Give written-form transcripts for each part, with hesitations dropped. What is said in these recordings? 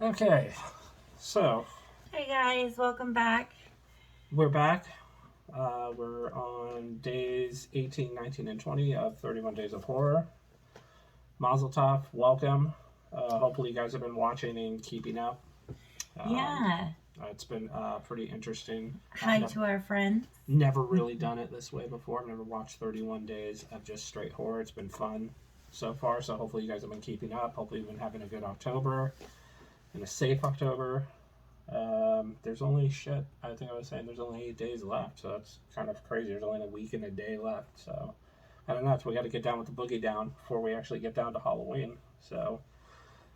Okay, so Hey guys, welcome back. we're back. We're on days 18, 19, and 20 of 31 Days of Horror. Mazel tov, welcome. Hopefully, you guys have been watching and keeping up. Um, Yeah. it's been pretty interesting. Hi to our friends. Never really done it this way before. I've never watched 31 days of just straight horror. It's been fun so far, so hopefully, you guys have been keeping up. Hopefully, you've been having a good October and a safe October. There's only I think I was saying there's only 8 days left, so that's kind of crazy. There's only a week and a day left, so I don't know. So we got to get down with the boogie down before we actually get down to Halloween. So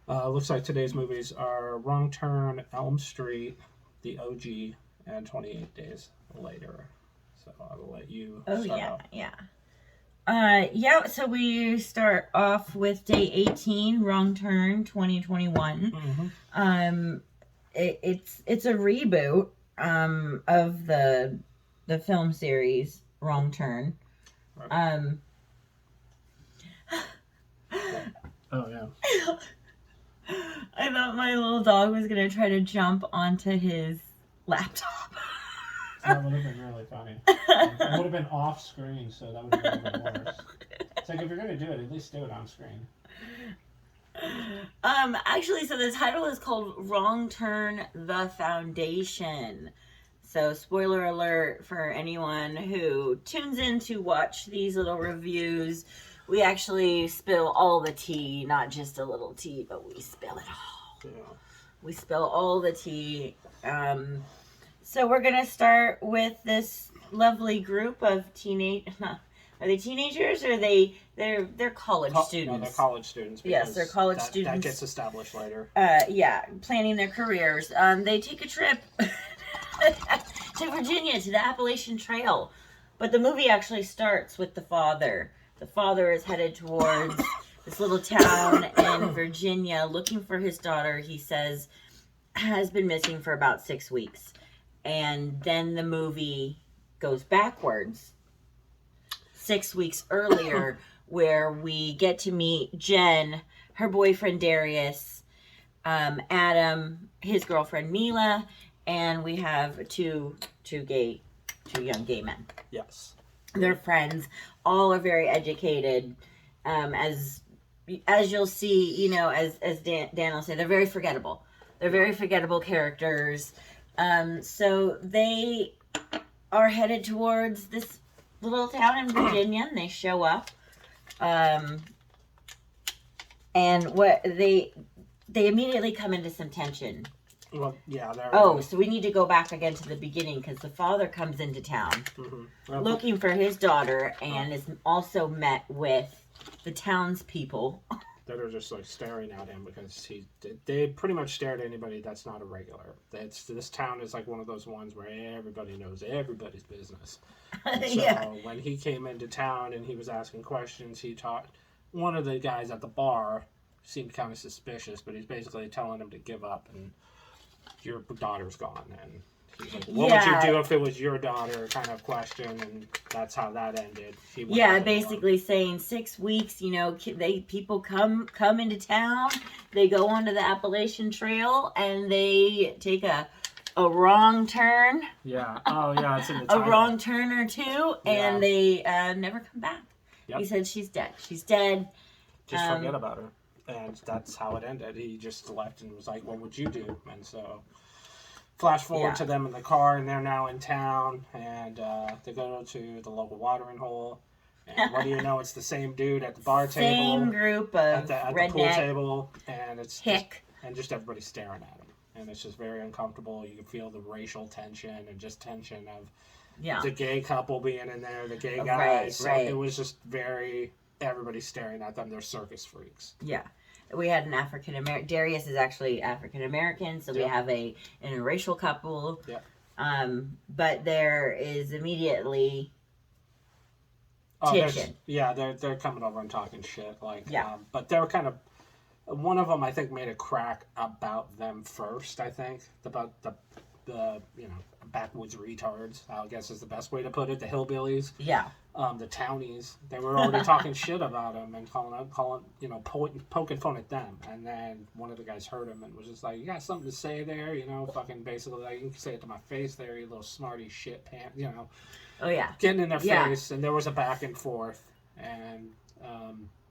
looks like today's movies are Wrong Turn, Elm Street, The OG, and 28 Days Later. So I will let you Oh start yeah, off. yeah. So we start off with day 18, Wrong Turn 2021. Mm-hmm. It's a reboot of the film series Wrong Turn. Okay. Oh yeah. I thought my little dog was gonna try to jump onto his laptop. That would have been really funny. It would have been off screen, so that would have been even worse. It's like if you're gonna do it, at least do it on screen. Actually, so the title is called Wrong Turn: The Foundation. So, spoiler alert for anyone who tunes in to watch these little reviews. We actually spill all the tea, not just a little tea, but we spill it all. Yeah. We spill all the tea. So we're gonna start with this lovely group of Are they teenagers or they're college students? No, they're college students. Yes, they're college that students. That gets established later. Yeah, planning their careers. They take a trip to Virginia to the Appalachian Trail, but the movie actually starts with the father. The father is headed towards this little town in Virginia looking for his daughter. He says has been missing for about 6 weeks, and then the movie goes backwards 6 weeks earlier where we get to meet Jen, her boyfriend Darius, Adam, his girlfriend Mila, and we have two young gay men. Yes. They're friends. All are very educated. As you'll see, as Dan will say, they're very forgettable. They're very forgettable characters. So they are headed towards this little town in Virginia, and they show up. And what they immediately come into some tension. Well, yeah. So we need to go back again to the beginning because the father comes into town looking for his daughter and is also met with the townspeople. That are just like staring at him because they pretty much stare at anybody that's not a regular. This town is like one of those ones where everybody knows everybody's business. And so Yeah. when he came into town and he was asking questions, he taught one of the guys at the bar seemed kind of suspicious, but he's basically telling him to give up and your daughter's gone. And he's like, what would you do if it was your daughter, kind of question, and that's how that ended. Basically saying 6 weeks, people come into town, they go onto the Appalachian Trail, and they take a wrong turn. Yeah. Oh, yeah. It's in the title. A wrong turn or two, and they never come back. Yep. He said she's dead. She's dead. Just forget about her. And that's how it ended. He just left and was like, what would you do? And so flash forward to them in the car, and they're now in town, and they go to the local watering hole. And what do you know? It's the same dude at the bar table. Same group of at the pool table. And it's just everybody staring at him. And it's just very uncomfortable. You can feel the racial tension and just tension of the gay couple being in there, the gay guys. So it was just everybody staring at them. They're circus freaks. Yeah. We had an African American. Darius is actually African American, so we have an interracial couple. Yeah. But there is immediately tension. They're coming over and talking shit. But they're kind of. One of them, I think, made a crack about them first. I think about the backwoods retards, I guess is the best way to put it. The hillbillies, Yeah. the townies, they were already talking shit about him and calling, poking fun at them. And then one of the guys heard him and was just like, "You got something to say there?" Fucking basically like, "You can say it to my face there, you little smarty shit pants," Oh yeah. getting in their Yeah. face. And there was a back and forth. And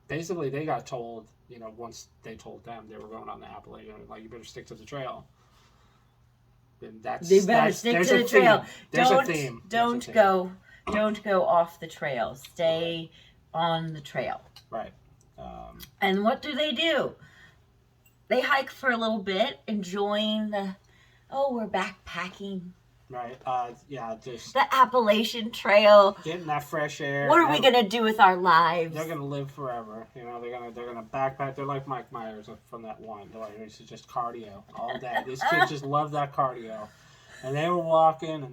basically they got told, once they told them they were going on the Appalachian, like, you better stick to the trail. And They better stick to the trail. There's a theme. Don't go off the trail. Stay on the trail. Right. And what do? They hike for a little bit, enjoying we're backpacking. Right. Just The Appalachian Trail. getting that fresh air. What are we gonna do with our lives? They're gonna live forever. They're gonna backpack. They're like Mike Myers from that one. They're like, it's just cardio all day. These kids just love that cardio. And they were walking.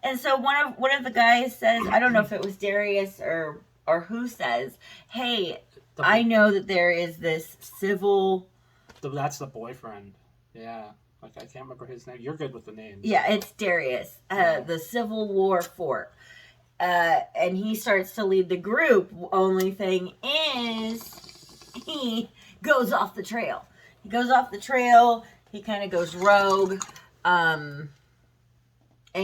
And so one of the guys says, I don't know if it was Darius or who says, "Hey, I know that there is this civil." That's the boyfriend. Yeah. Like, I can't remember his name. You're good with the names. Yeah, it's Darius. The Civil War fort. And he starts to lead the group. Only thing is, he goes off the trail. He kind of goes rogue. And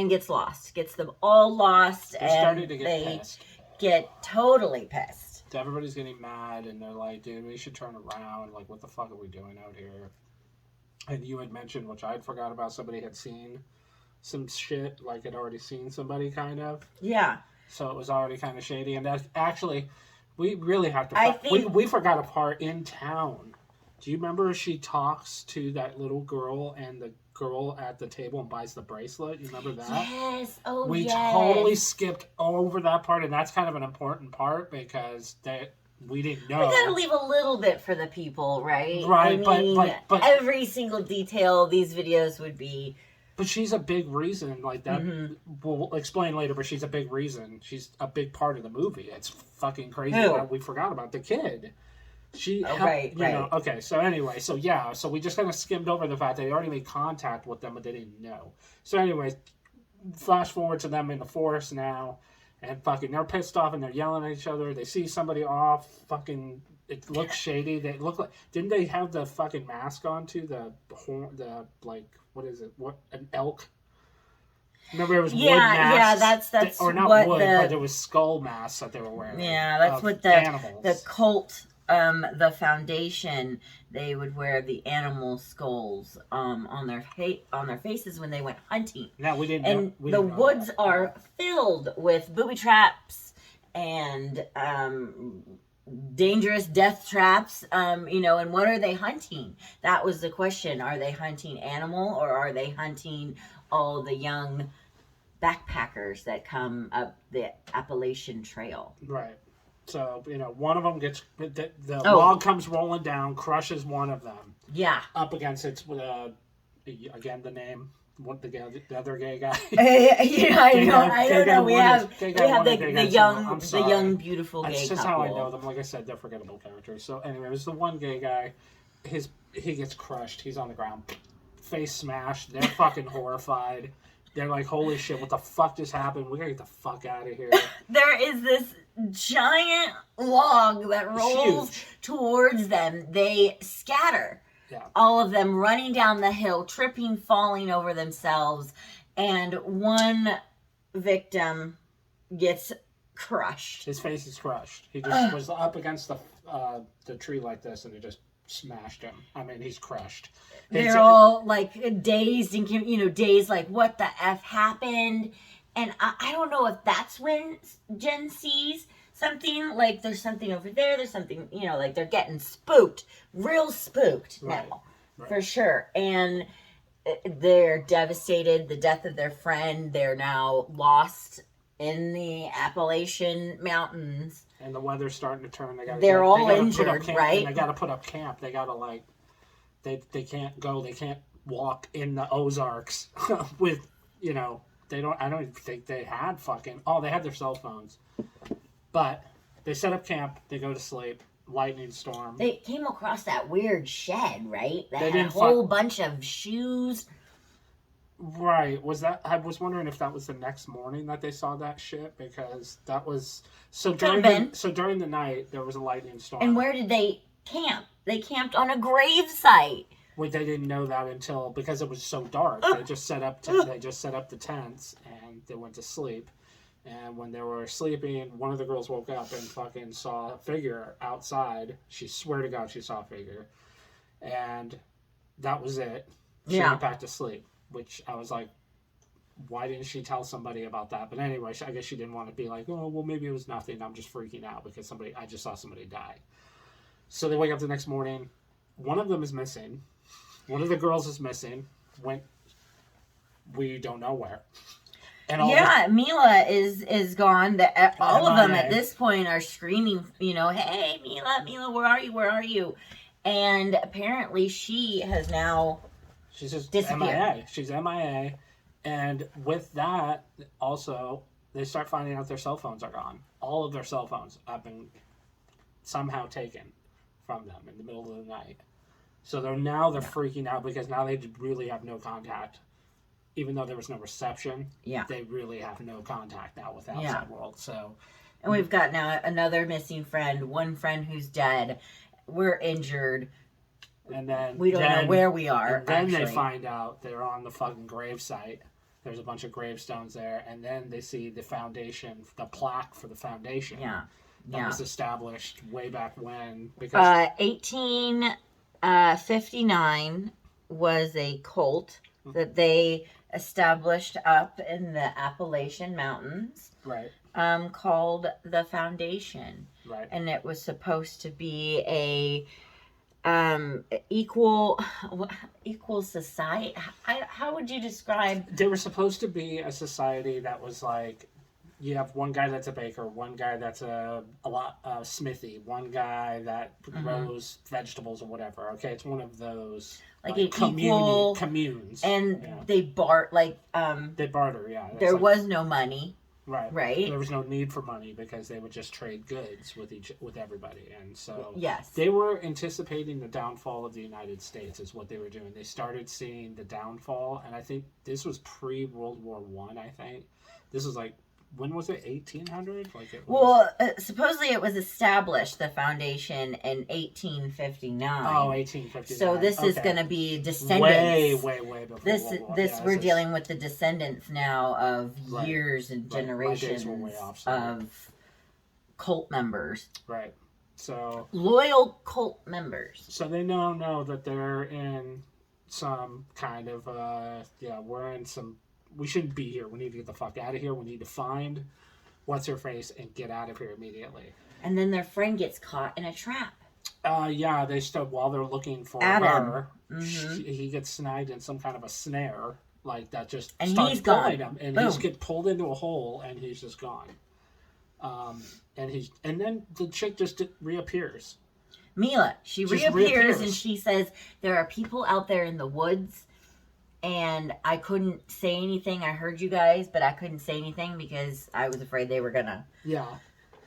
gets lost. Gets them all lost. They're starting to get pissed. Get totally pissed. Everybody's getting mad, and they're like, "Dude, we should turn around. Like, what the fuck are we doing out here?" And you had mentioned, which I had forgot about, somebody had seen some shit, like had already seen somebody, kind of. Yeah. So it was already kind of shady. And that actually, we really have to... We forgot a part in town. Do you remember she talks to that little girl and the girl at the table and buys the bracelet? You remember that? Yes. Oh, we totally skipped over that part, and that's kind of an important part because we didn't know. We gotta leave a little bit for the people, right? Right, I mean, but every single detail these videos would be. But she's a big reason, like that. Mm-hmm. We'll explain later, but she's a big reason. She's a big part of the movie. It's fucking crazy that we forgot about the kid. Right. Okay, so anyway, so we just kind of skimmed over the fact they already made contact with them, but they didn't know. So anyway, flash forward to them in the forest now. And fucking, they're pissed off and they're yelling at each other. They see somebody off. Fucking, it looks shady. They look like, didn't they have the fucking mask on too? What is it? What, an elk? Remember, it was wood masks. That's or not what wood, but it was skull masks that they were wearing. Yeah, that's what animals. The cult, the foundation, they would wear the animal skulls on their faces when they went hunting. No, we didn't. And we the didn't know woods that. are filled with booby traps and dangerous death traps. And what are they hunting? That was the question. Are they hunting animal, or are they hunting all the young backpackers that come up the Appalachian Trail? Right. So, one of them gets... The log comes rolling down, crushes one of them. Yeah. Up against its... again, the name... The other gay guy. I don't know. We have the young, beautiful gay couple. That's just how I know them. Like I said, they're forgettable characters. So anyway, it was the one gay guy. He gets crushed. He's on the ground. Face smashed. They're fucking horrified. They're like, holy shit, what the fuck just happened? We gotta get the fuck out of here. There is this giant log that rolls towards them. They scatter. Yeah. All of them running down the hill, tripping, falling over themselves, and one victim gets crushed. His face is crushed. He just was up against the tree like this, and it just smashed him. I mean, he's crushed. They're all like dazed and dazed, like, what the F happened? And I don't know if that's when Jen sees something, like there's something over there's something, like they're getting spooked, real spooked now, for sure. And they're devastated, the death of their friend. They're now lost in the Appalachian Mountains. And the weather's starting to turn. They're all injured, right? They got to put up camp. They got to they can't go. They can't walk in the Ozarks with, I don't even think they had they had their cell phones. But they set up camp. They go to sleep. Lightning storm. They came across that weird shed, right? That had a whole bunch of shoes. Right. Was that? I was wondering if that was the next morning that they saw that shit, because that was Could have been. so during the night there was a lightning storm. And where did they camp? They camped on a grave site. Well, they didn't know that until, because it was so dark. They just set up the tents and they went to sleep. And when they were sleeping, one of the girls woke up and fucking saw a figure outside. She swear to God she saw a figure, and that was it. She went back to sleep. Which I was like, why didn't she tell somebody about that? But anyway, I guess she didn't want to be like, oh, well, maybe it was nothing. I'm just freaking out because I just saw somebody die. So they wake up the next morning. One of them is missing. One of the girls is missing. We don't know where. And Mila is gone. All of them MIA. at this point are screaming, hey, Mila, where are you? And apparently she has now... She's just disappeared. MIA. She's MIA. And with that, also, they start finding out their cell phones are gone. All of their cell phones have been somehow taken from them in the middle of the night. So they're freaking out because now they really have no contact. Even though there was no reception, they really have no contact now with the outside world. So, and we've got now another missing friend, one friend who's dead. We're injured. And then we don't know where we are. And then they find out they're on the fucking grave site. There's a bunch of gravestones there, and then they see the foundation, the plaque for the foundation. That was established way back when. Because 1859 was a cult that they established up in the Appalachian Mountains. Right. Called the Foundation. Right. And it was supposed to be a equal society. How would you describe? They were supposed to be a society that was like, you have one guy that's a baker, one guy that's a smithy, one guy that grows vegetables or whatever. Okay, it's one of those like an equal communes, and they barter. Yeah, there was no money. Right. There was no need for money because they would just trade goods with everybody, and so they were anticipating the downfall of the United States is what they were doing. They started seeing the downfall, and I think this was pre-World War I. I think this was like, when was it? 1800? Supposedly it was established, the foundation, in 1859. Oh, 1859. So this is going to be descendants. Way before This we're dealing with the descendants now of years and generations of cult members. Right. So loyal cult members. So they know that they're in some kind of we're in some. We shouldn't be here. We need to get the fuck out of here. We need to find what's-her-face and get out of here immediately. And then their friend gets caught in a trap. They stood while they're looking for her. He gets snagged in some kind of a snare, like that just starts pulling him, and he gets pulled into a hole, and he's just gone. And then the chick just reappears. Mila, she reappears and she says, "There are people out there in the woods." And I couldn't say anything. I heard you guys, but I couldn't say anything because I was afraid they were gonna. Yeah,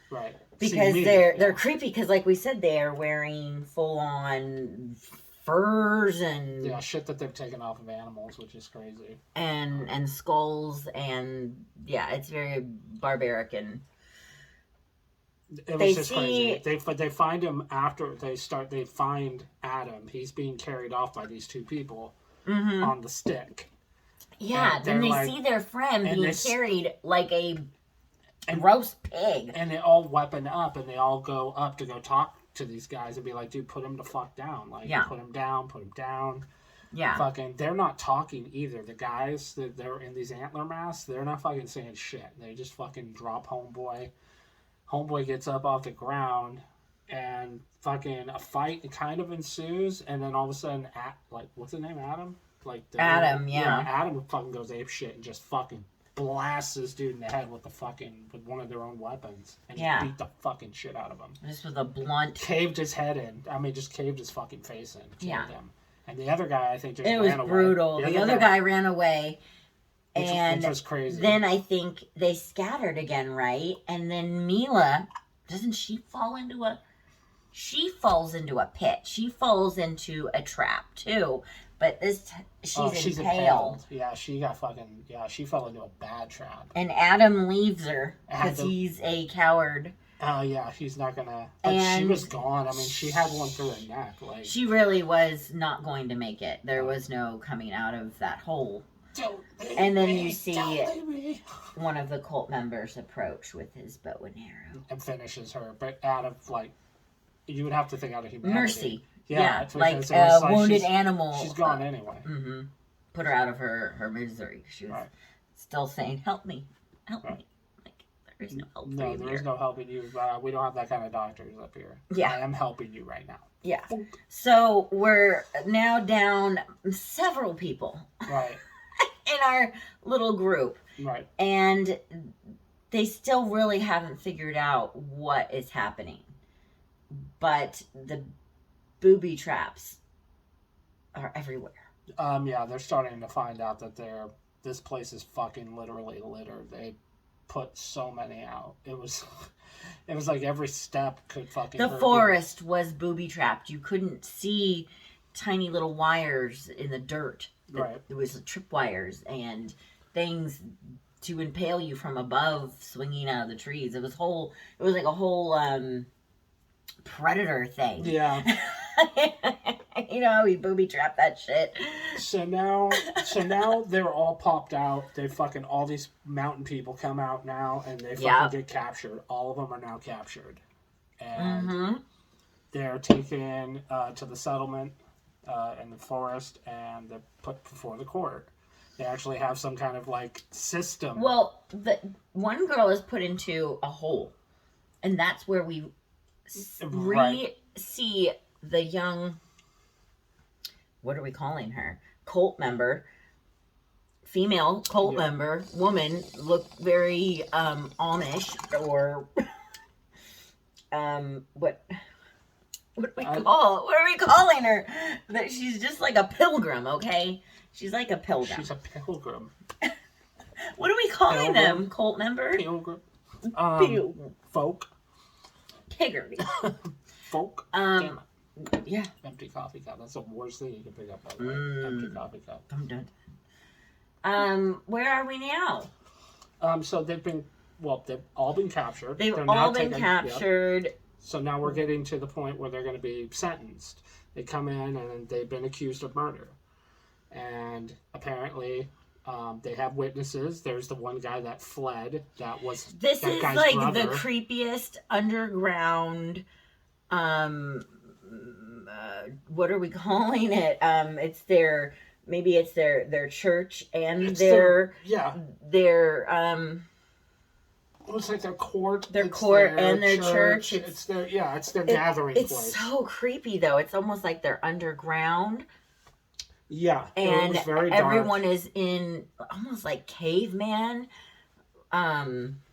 right. Because they're creepy. Because like we said, they are wearing full on furs and shit that they've taken off of animals, which is crazy. And skulls and it's very barbaric and. It was just crazy. They find him after they find Adam. He's being carried off by these two people. On the stick. Yeah, then they see their friend being carried like a roast pig. And they all weapon up and they all go up to go talk to these guys and be like, dude, put him the fuck down. Like, put him down. Yeah. Fucking, they're not talking either. The guys that they're in these antler masks, they're not fucking saying shit. They just fucking drop Homeboy. Homeboy gets up off the ground. And fucking a fight kind of ensues, and then all of a sudden, what's his name? Adam? Adam, Adam fucking goes ape shit and just fucking blasts this dude in the head with one of their own weapons, and just beat the fucking shit out of him. This was a blunt. Caved his head in. I mean, just caved his fucking face in. Killed him. And the other guy, I think, just ran away. It was brutal. The other guy ran away. Which was crazy. Then I think they scattered again, right? And then Mila, doesn't she fall into She falls into a pit. She falls into a trap too. But she's impaled. Yeah, she got fucking, she fell into a bad trap. And Adam leaves her because Adam- he's a coward. Oh, yeah, she's not gonna, but she And was gone. I mean, she had one through her neck, like. She really was not going to make it. There was no coming out of that hole. And then you see one of the cult members approach with his bow and arrow. And finishes her, but out of, like, you would have to think out of humanity. Mercy. Yeah, Yeah, like because a like wounded animal. She's gone anyway. Mm-hmm. Put her out of her misery. She was still saying, "Help me, help me." Like there is no help. No, there is no helping you. We don't have that kind of doctors up here. Yeah, I am helping you right now. Yeah. So we're now down several people. Right. In our little group. Right. And they still really haven't figured out what is happening. But the booby traps are everywhere. Yeah, they're starting to find out that this place is fucking literally littered. They put so many out. It was like every step could fucking The hurt forest was booby trapped. You couldn't see tiny little wires in the dirt. Right. There was tripwires and things to impale you from above swinging out of the trees. It was like a whole predator thing. Yeah. You know how we booby trap that shit. So now they're all popped out. All these mountain people come out now and they fucking get captured. All of them are now captured. And they're taken to the settlement in the forest and they're put before the court. They actually have some kind of like system. Well, the one girl is put into a hole. And that's where we see the young, what are we calling her? Cult member, female cult member, woman, look very Amish or what are we calling her? That she's just like a pilgrim, okay? She's like a pilgrim. She's a pilgrim. What are we calling them? Cult member? Pilgrim. Folk. Piggery. Folk. Damn it. Yeah. Empty coffee cup. That's the worst thing you can pick up, by the way. Empty coffee cup. Where are we now? So they've all been captured. They've all been captured. Yep. So now we're getting to the point where they're going to be sentenced. They come in and they've been accused of murder. And apparently, they have witnesses. There's the one guy that fled. This is like brother. The creepiest underground. What are we calling it? It's their church and their it's like their court. Their court and their church. It's their gathering place. It's so creepy though. It's almost like they're underground. Yeah, and it was very everyone dark. is in almost like caveman furs,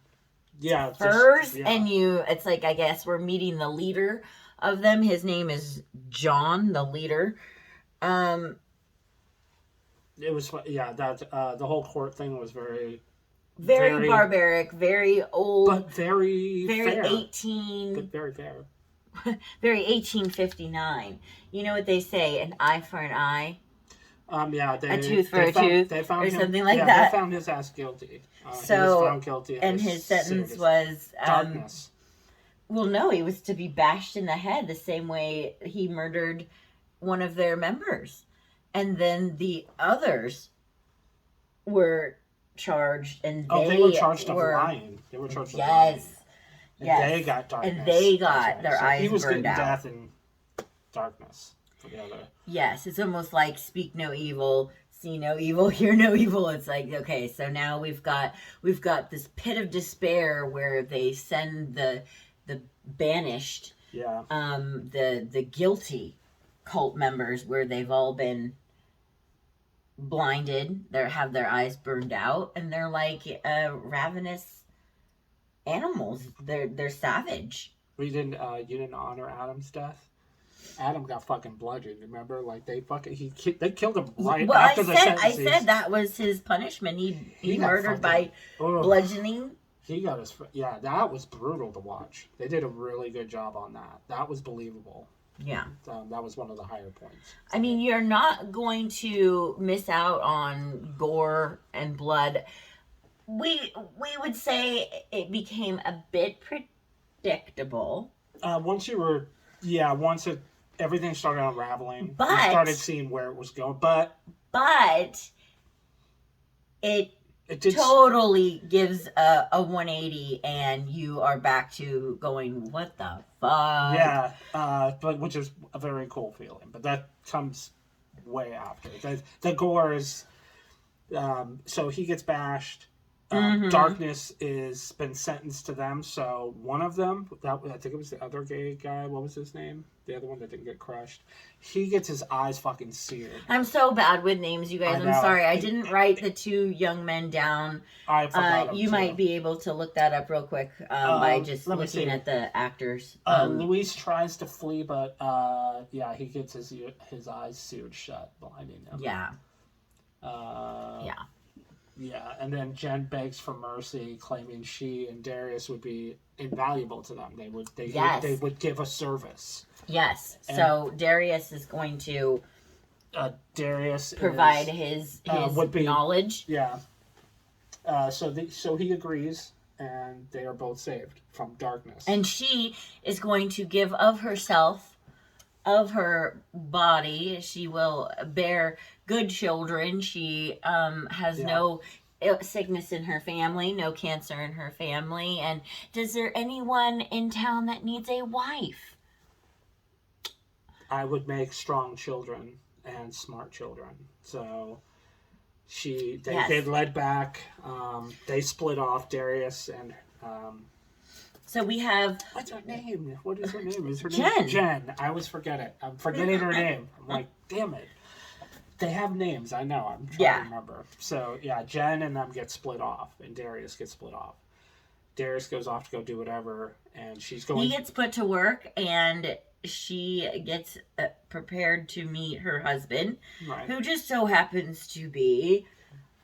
and it's like, I guess we're meeting the leader of them. His name is John, the leader. It was the whole court thing was very barbaric, very old, but very fair. But very fair. Very 1859. You know what they say? An eye for an eye. A tooth for a tooth, they found or him, something like that. They found his ass guilty. He was found guilty, and his sentence was darkness. Well, no, he was to be bashed in the head the same way he murdered one of their members, and then the others were charged, and they were charged of lying. They were charged of lying. Yes. They got darkness. And they got their eyes burned out. He was getting death and darkness for the other. Yes, it's almost like speak no evil, see no evil, hear no evil. It's like, okay, so now we've got this pit of despair where they send the banished, the guilty cult members, where they've all been blinded, they have their eyes burned out, and they're like ravenous animals. They're savage. You didn't honor Adam's death. Adam got fucking bludgeoned. Remember, like they killed him right after the sentence. I said that was his punishment. He murdered by bludgeoning. He got his that was brutal to watch. They did a really good job on that. That was believable. Yeah. That was one of the higher points. I mean, you're not going to miss out on gore and blood. We would say it became a bit predictable. Once everything started unraveling, But you started seeing where it was going. But it did totally gives a 180, and you are back to going, what the fuck? Yeah, but which is a very cool feeling. But that comes way after. The gore is, so he gets bashed. Darkness is been sentenced to them. So one of them, I think it was the other gay guy. What was his name? The other one that didn't get crushed. He gets his eyes fucking seared. I'm so bad with names, you guys. I'm sorry. I didn't write the two young men down. I forgot them You too. might be able to look that up real quick by just looking at the actors. Luis tries to flee, but he gets his eyes seared shut, blinding him. Yeah. Yeah, and then Jen begs for mercy, claiming she and Darius would be invaluable to them. They would give a service. Yes. And so Darius is going to provide his knowledge. Yeah. So he agrees, and they are both saved from darkness. And she is going to give of herself, of her body. She will bear good children. She has no sickness in her family, no cancer in her family. And is there anyone in town that needs a wife? I would make strong children and smart children. So they led back. They split off, Darius and so we have... What's her name? What is her name? Is her Jen. name Jen? I always forget it. I'm forgetting her name. I'm like, damn it. They have names. I know. I'm trying to remember. So, Jen and them get split off, and Darius gets split off. Darius goes off to go do whatever, and she's going... He gets put to work, and she gets prepared to meet her husband, who just so happens to be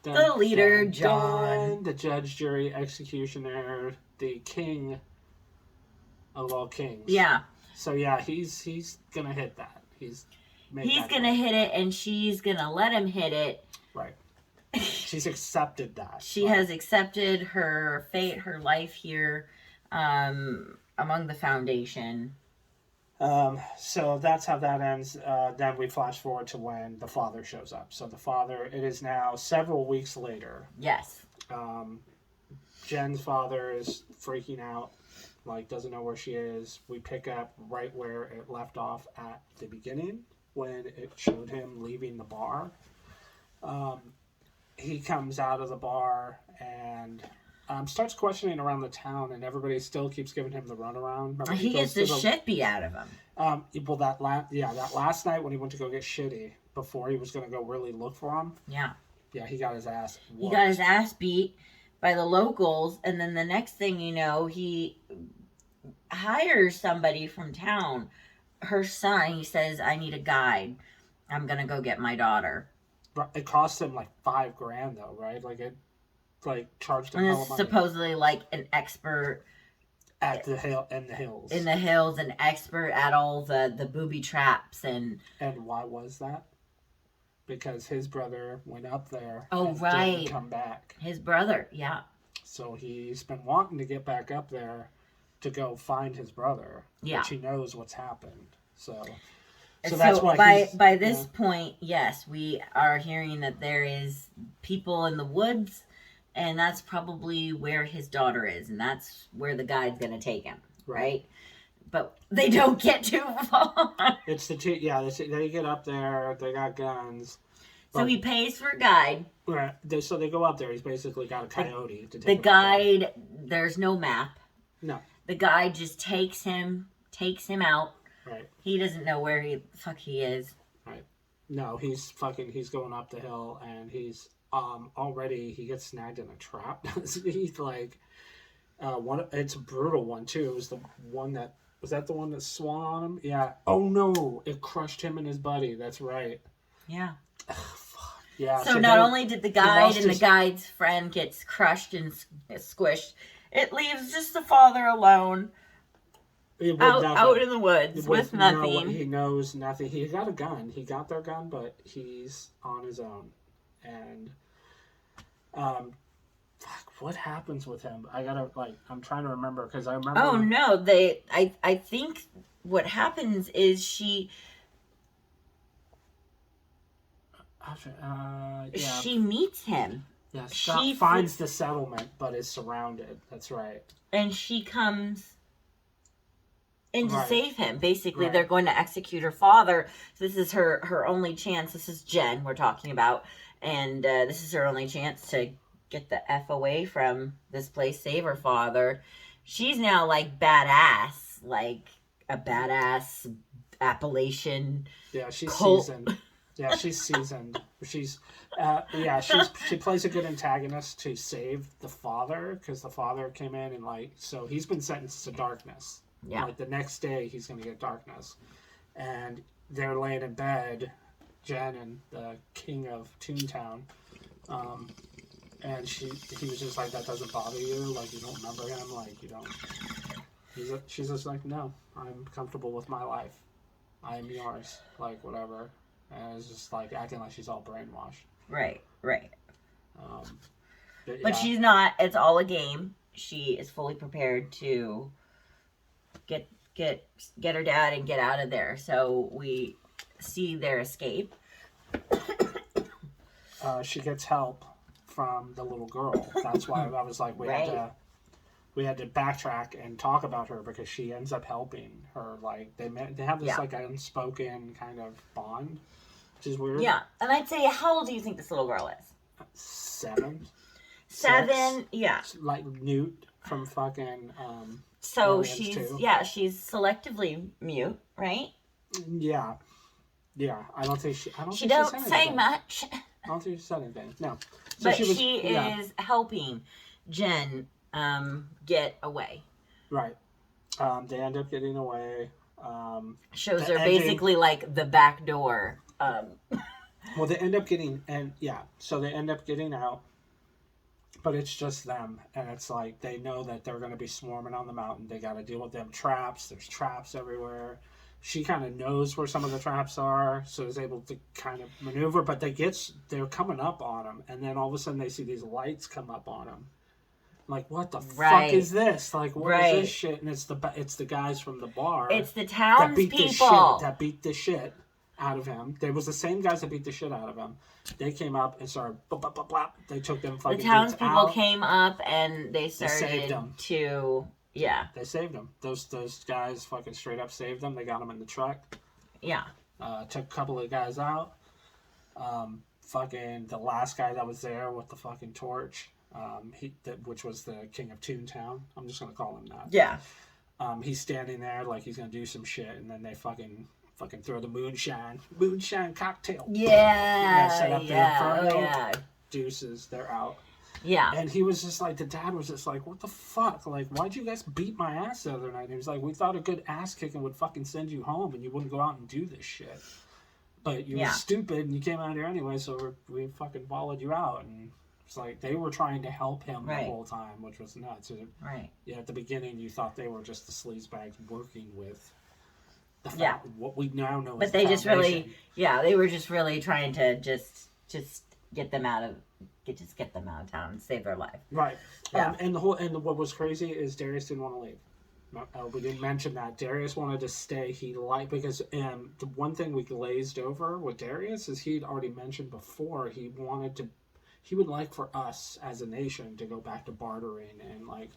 the leader, John. The judge, jury, executioner, the king of all kings. Yeah. So, he's going to hit that. He's going to hit it, and she's going to let him hit it. Right. She's accepted that. She has accepted her fate, her life here among the Foundation. So that's how that ends. Then we flash forward to when the father shows up. So the father, it is now several weeks later. Yes. Jen's father is freaking out, doesn't know where she is. We pick up right where it left off at the beginning when it showed him leaving the bar. He comes out of the bar and starts questioning around the town, and everybody still keeps giving him the runaround. Remember, he gets the shit beat out of him. Well, that last night when he went to go get shitty before he was going to go really look for him. Yeah. Yeah, he got his ass whooped. He got his ass beat by the locals, and then the next thing you know, he hires somebody from town. Her son, he says, I need a guide. I'm going to go get my daughter. It cost him $5,000 though, right? Charged him. And it's supposedly an expert at the hills. In the hills, an expert at all the booby traps and why was that? Because his brother went up there. Oh, right. Didn't come back. His brother, yeah. So he's been wanting to get back up there to go find his brother. Yeah. Which he knows what's happened. So that's why by this point, yes, we are hearing that there is people in the woods, and that's probably where his daughter is, and that's where the guide's going to take him, right? But they don't get too far. It's the two, they get up there, they got guns. So he pays for a guide. Right. So they go up there. He's basically got a coyote to take the guide. There's no map. No. The guide just takes him out. Right. He doesn't know where the fuck he is. Right. No, he's going up the hill, and he's already he gets snagged in a trap. He's it's a brutal one too. It was the one that the one that swung on him? Yeah. Oh no, it crushed him and his buddy. That's right. Yeah. Ugh, fuck. Yeah. So not only did the guide and the guide's friend gets crushed and squished, it leaves just the father alone. out in the woods with nothing. He knows nothing. He got a gun. He got their gun, but he's on his own. And, fuck, what happens with him? I'm trying to remember, because I remember. Oh, no, I think what happens is she meets him. Yeah, Scott finds the settlement, but is surrounded. That's right. And she comes in to save him. Basically, they're going to execute her father. So this is her only chance. This is Jen we're talking about. And this is her only chance to get the F away from this place, save her father. She's now, like, badass. Like, a badass Appalachian she's cult. Seasoned. Yeah, she's seasoned. She plays a good antagonist to save the father, because the father came in and, like, so he's been sentenced to darkness. Yeah. Like, the next day he's going to get darkness. And they're laying in bed, Jen and the king of Toontown. And he was just like, that doesn't bother you? Like, you don't remember him? Like, you don't... She's just like, no, I'm comfortable with my life. I am yours. Like, whatever. And it's just like acting like she's all brainwashed. Right. But But she's not. It's all a game. She is fully prepared to get her dad and get out of there. So we see their escape. She gets help from the little girl. That's why I was like, we had to backtrack and talk about her, because she ends up helping her. Like, they have this like unspoken kind of bond, which is weird. Yeah, and I'd say, how old do you think this little girl is? 7. 7, yeah. Like Newt from fucking. So she's she's selectively mute, right? Yeah. I don't think she don't said say anything. much. I don't think she said anything. No. So But she is helping Jen get away. Right. They end up getting away. Shows her basically like the back door. Well, they end up getting so they end up getting out, but it's just them, and it's like they know that they're going to be swarming on the mountain. They got to deal with them traps. There's traps everywhere. She kind of knows where some of the traps are, so is able to kind of maneuver. But they're coming up on them, and then all of a sudden they see these lights come up on them. Like, what the fuck is this? Like, what is this shit? And it's the guys from the bar. It's the townspeople that beat the shit out of him. There was the same guys that beat the shit out of him. They came up and started blah, blah, blah, blah. They took them fucking. The townspeople came up and they started saved them. to. Yeah. They saved them. Those guys fucking straight up saved them. They got them in the truck. Yeah. Took a couple of guys out. Fucking the last guy that was there with the fucking torch. Which was the king of Toontown. I'm just gonna call him that. Yeah. He's standing there like he's gonna do some shit, and then they fucking throw the moonshine cocktail. Yeah. Set up the inferno. Yeah. Deuces, they're out. Yeah. And he was just like, the dad was just like, what the fuck? Like, why'd you guys beat my ass the other night? And he was like, we thought a good ass kicking would fucking send you home and you wouldn't go out and do this shit. But you were stupid and you came out here anyway, so we fucking followed you out. And it's like, they were trying to help him the whole time, which was nuts. Right. Yeah, at the beginning, you thought they were just the sleazebags working with what we now know but they just really, they were just really trying to just get them out of town and save their life. Right. Yeah. And what was crazy is Darius didn't want to leave. We didn't mention that Darius wanted to stay. Because the one thing we glazed over with Darius is he'd already mentioned before he would like for us as a nation to go back to bartering and like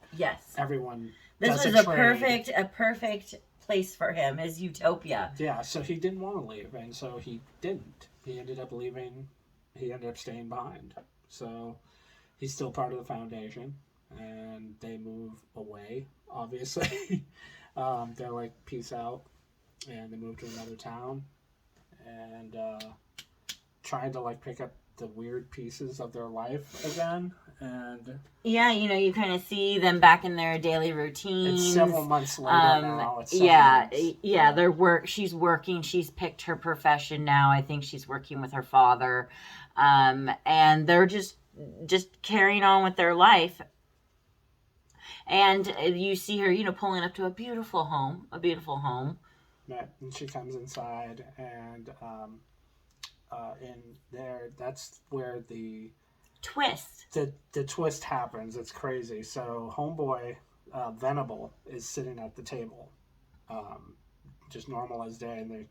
everyone. This was a perfect place for him, his utopia. Yeah, so he didn't want to leave, and so he didn't. He ended up leaving. He ended up staying behind. So he's still part of the foundation, and they move away, obviously. They're like, peace out, and they move to another town, and trying to like pick up the weird pieces of their life again. And you kind of see them back in their daily routines. It's several months later now. It's she's working. She's picked her profession now. I think she's working with her father. And they're just carrying on with their life. And you see her, pulling up to a beautiful home. Right. And she comes inside, and in there, that's where the Twist. the twist happens. It's crazy. So homeboy, Venable, is sitting at the table, just normal as day, and the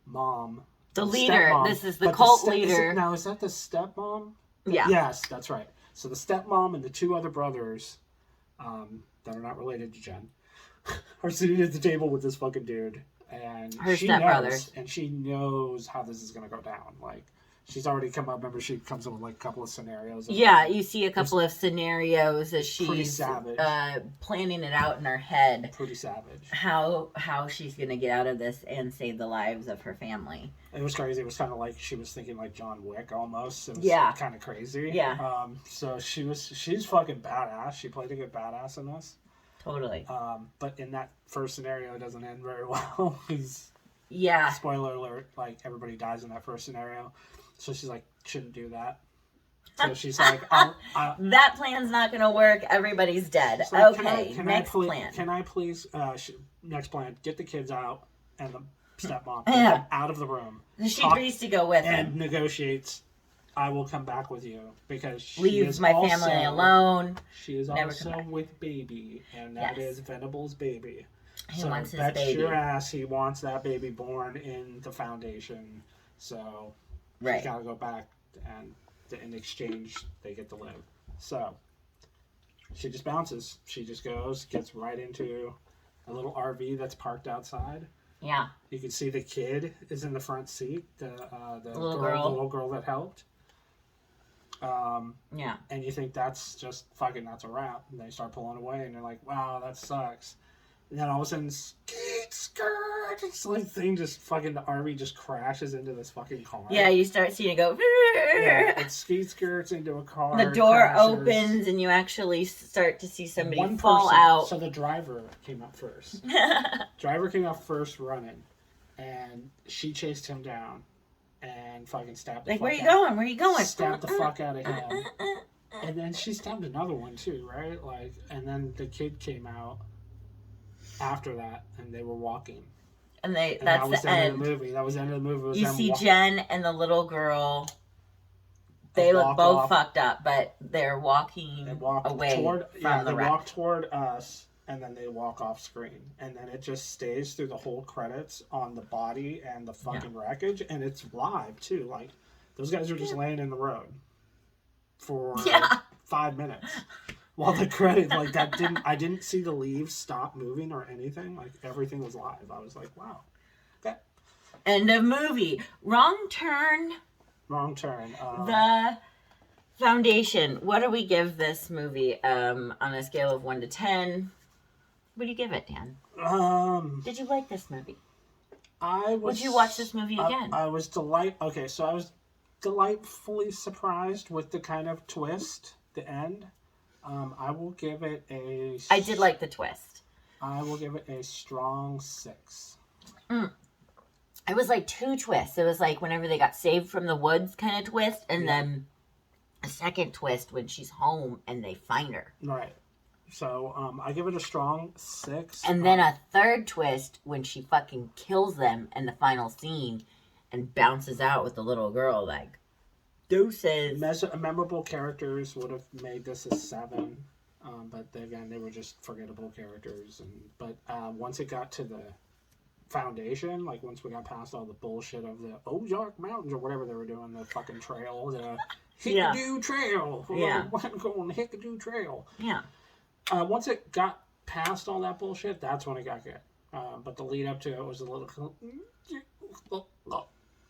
mom, The leader. stepmom, This is the but cult is leader. is that the stepmom? Yeah. Yes, that's right. So the stepmom and the two other brothers, that are not related to Jen, are sitting at the table with this fucking dude, and Her she stepbrother. knows, and she knows how this is gonna go down. Like, she's already come up. Remember, she comes up with like a couple of scenarios. Yeah, you see a couple of scenarios as pretty she's savage. planning it out in her head. Pretty savage. How she's gonna get out of this and save the lives of her family. It was crazy. It was kind of like she was thinking like John Wick almost. It was Yeah. kind of crazy. Yeah. So she's fucking badass. She played a good badass in this. Totally. But in that first scenario, it doesn't end very well. Because, Yeah. spoiler alert, like everybody dies in that first scenario. So she's like, shouldn't do that. So she's like, that plan's not gonna work. Everybody's dead. she's like, Okay, next plan. Can I please, next plan, get the kids out and the stepmom Yeah. them out of the room. She talk- agrees to go with and him. negotiates. I will come back with you because she Leaves is my also, family alone. She is Never also come back. with baby, and that Yes. is Venable's baby. He So wants his bet baby. your ass he wants that baby born in the foundation. So Right. she's got to go back, and in exchange they get to live. So she just bounces. She just goes, gets right into a little RV that's parked outside. Yeah. You can see the kid is in the front seat. The Little the girl. little girl that helped. Yeah. And you think that's just fucking, that's a wrap. And they start pulling away, and you're like, wow, that sucks. And then all of a sudden, skeet, skirt, this like thing just fucking, the RV just crashes into this fucking car. Yeah, you start seeing it go. Yeah, it skeet skirts into a car. The door crashes. opens, and you actually start to see somebody One fall person- out. So the driver came up first. Driver came up first running, and she chased him down and fucking stabbed the Like, fuck where you out- going? Where you going? Stabbed the fuck out of him. And then she stabbed another one too, right? Like, and then the kid came out after that, and they were walking. And And that's that was the the end end. of the movie. That was the end of the movie. It was You them see walk- Jen and the little girl. They They look walk both off. fucked up, but they're walking They walk away toward, from they the wreck. walk toward us, and then they walk off screen, and then it just stays through the whole credits on the body and the fucking wreckage, and it's live too. Like, those guys are just laying in the road for Yeah. 5 minutes while the credits, like, I didn't see the leaves stop moving or anything. Like, everything was live. I was like, wow. Okay. End of movie. Wrong turn. Wrong turn. The Foundation. What do we give this movie? On a scale of 1 to 10. What do you give it, Dan? Did you like this movie? Would you watch this movie again? I was delightfully surprised with the kind of twist, the end. I will give it a. I did like the twist. I will give it a strong 6. It was like 2 twists. It was like whenever they got saved from the woods kind of twist, and Yeah. then a second twist when she's home and they find her. Right. So I give it a strong 6. And then a third twist when she fucking kills them in the final scene and bounces out with the little girl like, deuces. Memorable characters would have made this a 7. But again, they were just forgettable characters. But once it got to the foundation, like once we got past all the bullshit of the Ozark Mountains or whatever they were doing, the fucking trail, the Hickadoo Trail. Yeah. We're going Hickadoo Trail. Yeah. Once it got past all that bullshit, that's when it got good. But the lead up to it was a little.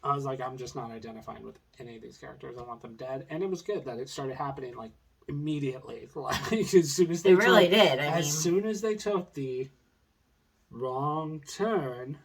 I was like, I'm just not identifying with any of these characters. I want them dead. And it was good that it started happening like immediately. Like as soon as They really did. As soon as they took the wrong turn.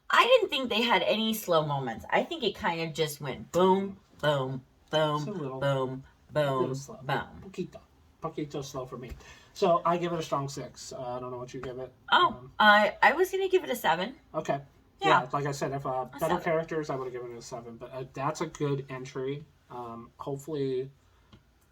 I didn't think they had any slow moments. I think it kind of just went boom, boom, boom, It's a little- boom, A boom, little slow. boom. Poquito slow for me. So I give it a strong 6. I don't know what you give it. Oh, I was going to give it a 7. Okay. Yeah. Yeah, like I said, if better 7. characters, I would have given it a 7. But that's a good entry. Hopefully,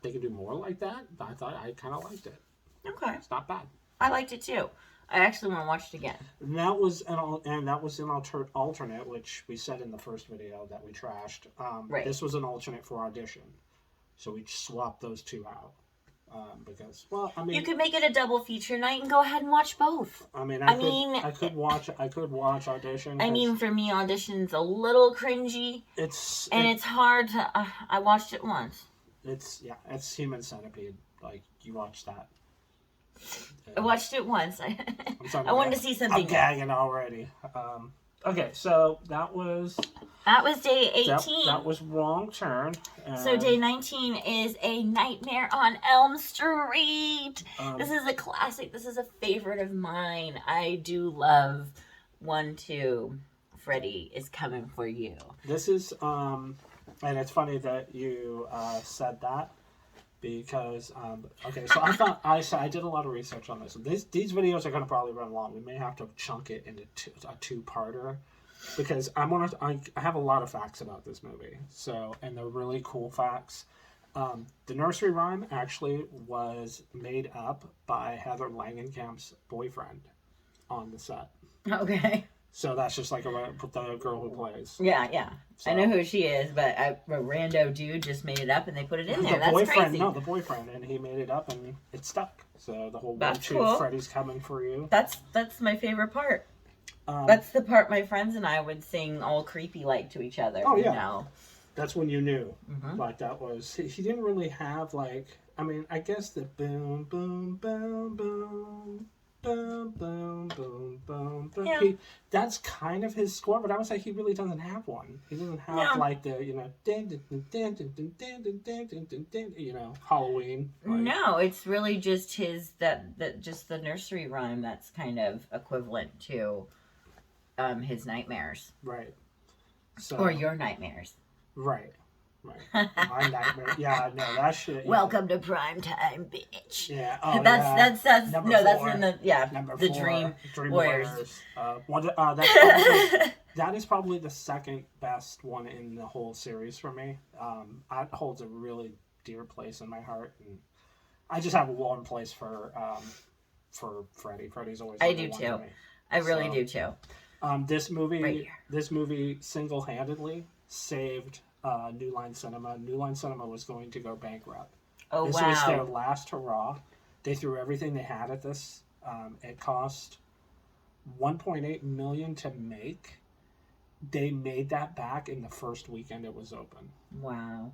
they can do more like that. I thought I kind of liked it. Okay. It's not bad. I liked it too. I actually want to watch it again. And that was an alternate, which we said in the first video that we trashed. Right. This was an alternate for Audition, so we swapped those two out because, well, I mean, You could make it a double feature night and go ahead and watch both. I mean, I could watch Audition. I mean, for me, Audition's a little cringy, it's hard to. I watched it once. it's Human Centipede. Like, you watch that. I watched it once. I'm sorry, I wanted to see something. I'm gagging already. Okay, so that was day 18. That was Wrong Turn. So day 19 is A Nightmare on Elm Street. This is a classic. This is a favorite of mine. I do love 1, 2. Freddy is coming for you. This is and it's funny that you said that. Because okay, so I did a lot of research on this. These videos are going to probably run long. We may have to chunk it into a two-parter because I have a lot of facts about this movie. So, and they're really cool facts. The nursery rhyme actually was made up by Heather Langenkamp's boyfriend on the set. Okay. So that's just like the girl who plays. Yeah. So, I know who she is, but a rando dude just made it up and they put it in there. That's crazy. No, the boyfriend, and he made it up and it stuck. So the whole That's 1, 2, cool. Freddy's coming for you. That's my favorite part. That's the part my friends and I would sing all creepy like to each other. Oh, yeah. You know? That's when you knew. Mm-hmm. Like, that was... He didn't really have, like... I mean, I guess the boom, boom, boom, boom... Boom, boom, boom, boom, boom. Yeah. That's kind of his score, but I would say he really doesn't have one. He doesn't have like the, Halloween. Like. No, it's really just just the nursery rhyme that's kind of equivalent to his nightmares. Right. So, or your nightmares. Right. My nightmare. Yeah, no, that shit. Yeah. Welcome to prime time, bitch. Yeah. Oh, that's Number no, 4. that's in the Number the 4, Dream Warriors. That is probably the second best one in the whole series for me. It holds a really dear place in my heart, and I just have a warm place for Freddy. Freddy's always. I do too. I really do too. This movie, Right single-handedly saved New Line Cinema. New Line Cinema was going to go bankrupt. Oh, this wow. was their last hurrah. They threw everything they had at this. It cost $1.8 million to make. They made that back in the first weekend it was open. Wow.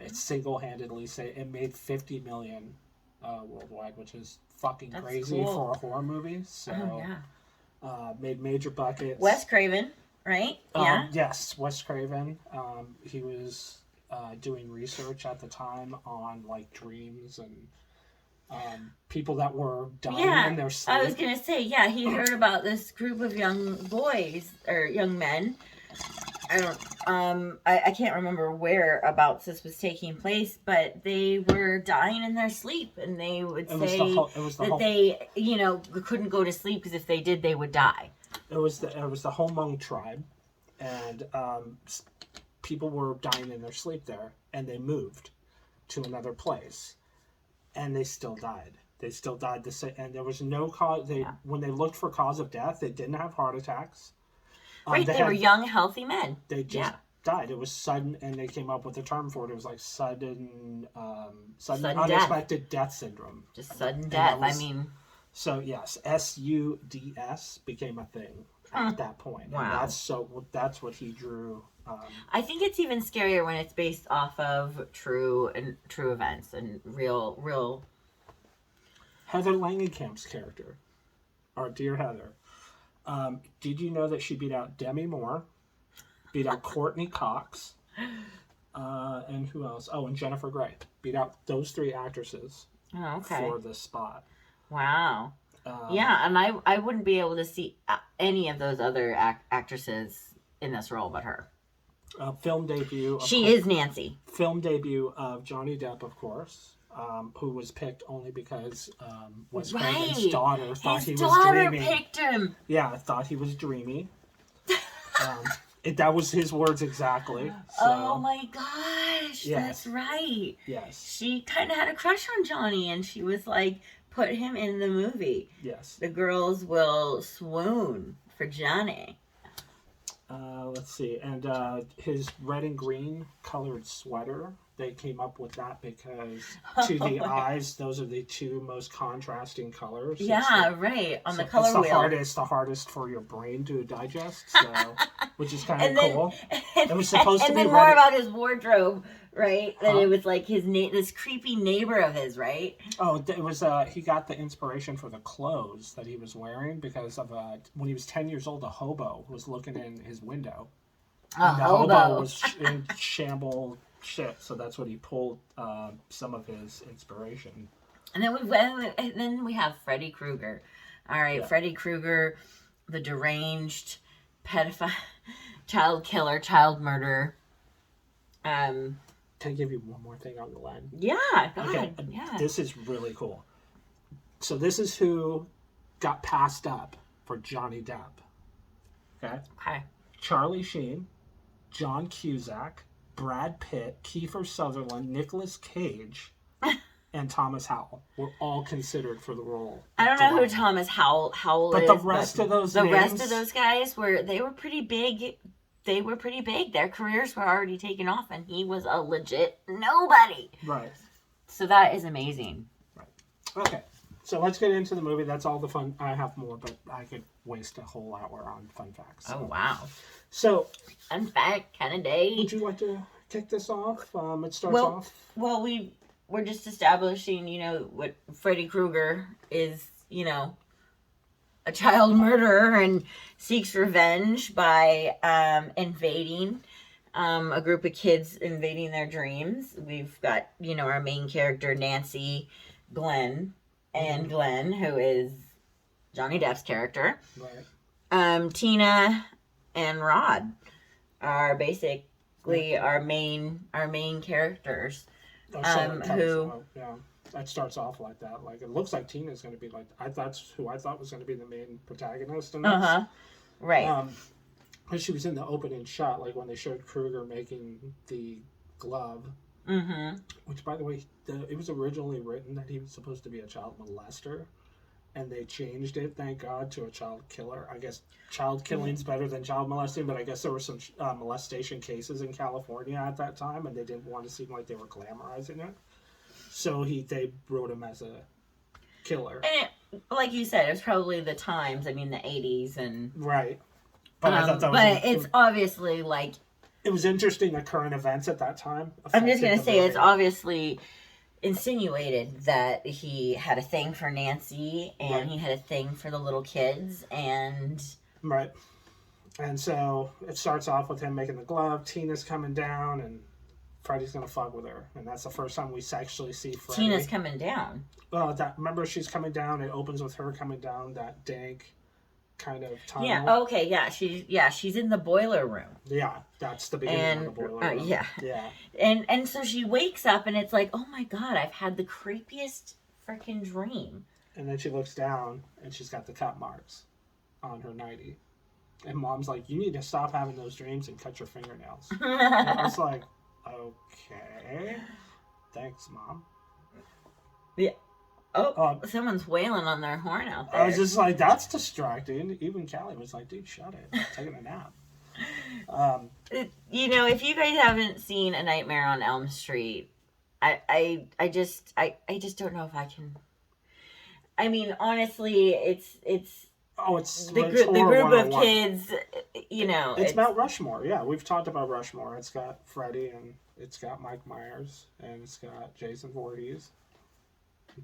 It single-handedly it made $50 million worldwide, which is fucking crazy for a horror movie. So, made major buckets. Wes Craven, right? Yeah. Yes, Wes Craven. He was doing research at the time on like dreams and people that were dying in their sleep. I was gonna say, he heard about this group of young boys or young men. I can't remember whereabouts this was taking place, but they were dying in their sleep, and they would say that they, couldn't go to sleep because if they did, they would die. It was the Hmong tribe, and people were dying in their sleep there, and they moved to another place, and they still died. They still died and there was no cause. When they looked for cause of death, they didn't have heart attacks. Right, they were young, healthy men. They just died. It was sudden, and they came up with a term for it. It was like sudden unexpected death syndrome. Just sudden death. So yes, SUDS became a thing at that point. Wow. And that's what he drew. I think it's even scarier when it's based off of true events and real. Heather Langenkamp's character, our dear Heather. Did you know that she beat out Demi Moore, beat out Courtney Cox, and who else? Oh, and Jennifer Grey. Beat out those 3 actresses for this spot. Wow. And I wouldn't be able to see any of those other actresses in this role but her. Film debut. She is Nancy. Film debut of Johnny Depp, of course. Who was picked only because Wes Craven's daughter thought he was dreamy. His daughter picked him. Yeah, thought he was dreamy. That was his words exactly. So, oh my gosh, that's right. Yes. She kind of had a crush on Johnny, and she was like put him in the movie. Yes. The girls will swoon for Johnny. Let's see. And his red and green colored sweater, they came up with that because to the eyes, those are the two most contrasting colors. Yeah, right. On the color it's the wheel. the hardest for your brain to digest, so, which is kind of cool. And, it was supposed to and be then more red. about his wardrobe, right? That it was like his this creepy neighbor of his, right? Oh, it was. He got the inspiration for the clothes that he was wearing because of when he was 10 years old, a hobo was looking in his window. And the hobo was in shamble shit, so that's what he pulled some of his inspiration. And then we have Freddy Krueger. All right, yeah. Freddy Krueger, the deranged pedophile, child killer, child murderer. Can I give you one more thing on the line? Yeah, go ahead. Yeah. This is really cool. So this is who got passed up for Johnny Depp. Okay. Charlie Sheen, John Cusack, Brad Pitt, Kiefer Sutherland, Nicolas Cage, and Thomas Howell were all considered for the role. I don't know who Thomas Howell but is. The rest of those guys were pretty big. They were pretty big. Their careers were already taken off, and he was a legit nobody. Right. So that is amazing. Right. Okay. So let's get into the movie. That's all the fun. I have more, but I could waste a whole hour on fun facts. So. Oh, wow. So. Fun fact kind of day. Would you like to kick this off? It starts off. Well, we're just establishing, what Freddy Krueger is, a child murderer and seeks revenge by invading a group of kids, invading their dreams. We've got, our main character, Nancy, Glenn, and Glenn, who is Johnny Depp's character. Right. Tina and Rod are basically our main characters. That starts off like that. Like, it looks like Tina's going to be like, that's who I thought was going to be the main protagonist in this. Right. She was in the opening shot, like when they showed Krueger making the glove. Mm-hmm. Which, by the way, it was originally written that he was supposed to be a child molester, and they changed it, thank God, to a child killer. I guess child killing's better than child molesting, but I guess there were some molestation cases in California at that time, and they didn't want to seem like they were glamorizing it. So they wrote him as a killer. And like you said, it was probably the times. I mean, the 80s and right. But I thought that was. But it's obviously like. It was interesting. The current events at that time. I'm just gonna say it's obviously insinuated that he had a thing for Nancy and he had a thing for the little kids and. Right. And so it starts off with him making the glove. Tina's coming down and Freddy's gonna fuck with her, and that's the first time we actually see Freddy. Tina's coming down. Well, remember she's coming down. It opens with her coming down that dank kind of tunnel. Yeah. Okay. Yeah. She's in the boiler room. Yeah, that's the beginning of the boiler room. Yeah. Yeah. And so she wakes up, and it's like, oh my God, I've had the creepiest freaking dream. And then she looks down, and she's got the cut marks on her nightie, and Mom's like, "You need to stop having those dreams and cut your fingernails." And I was like. Okay. Thanks, Mom. Yeah. Oh, someone's wailing on their horn out there. I was just like, that's distracting. Even Callie was like, dude, shut it. I'm taking a nap. If you guys haven't seen A Nightmare on Elm Street, I just don't know if I can. I mean, honestly, it's the group of kids, It's Mount Rushmore, yeah. We've talked about Rushmore. It's got Freddy, and it's got Mike Myers, and it's got Jason Voorhees.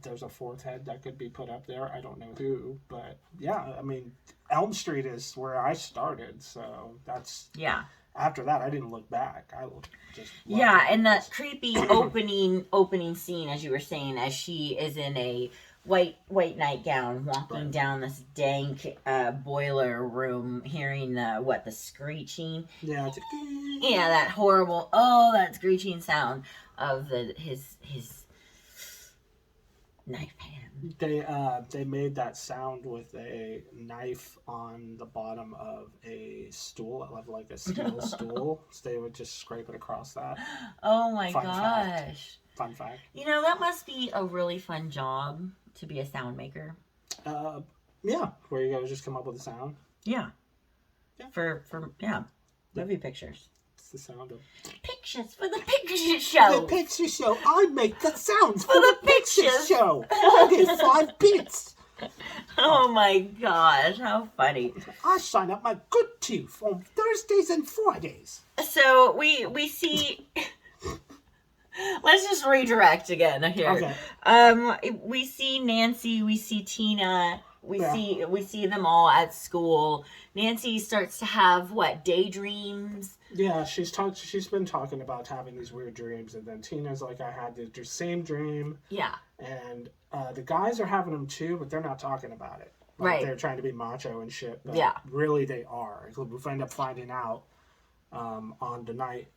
There's a fourth head that could be put up there. I don't know who, but yeah, I mean, Elm Street is where I started, so that's... Yeah. After that, I didn't look back. And that creepy opening scene, as you were saying, as she is in a white nightgown walking down this dank boiler room, hearing the screeching. Yeah. That horrible that screeching sound of his knife hand. They made that sound with a knife on the bottom of a stool, like a steel stool. So they would just scrape it across that. Oh my gosh. Fun fact. That must be a really fun job. to be a sound maker? Yeah, where you gotta just come up with a sound. Yeah. Yeah. For movie pictures. It's the sound of Pictures for the picture show. the picture show. I make the sounds for the the picture pictures. show. I get 5 bits. Oh my gosh, how funny. I sign up my good tooth on Thursdays and Fridays. So we see let's just redirect again here. Okay. We see Nancy, we see Tina, we Yeah. see them all at school. Nancy starts to have daydreams. Yeah, she's been talking about having these weird dreams, and then Tina's like, I had the same dream. Yeah. And the guys are having them too, but they're not talking about it. Like, Right. They're trying to be macho and shit. But Yeah. really they are. We end up finding out on the night.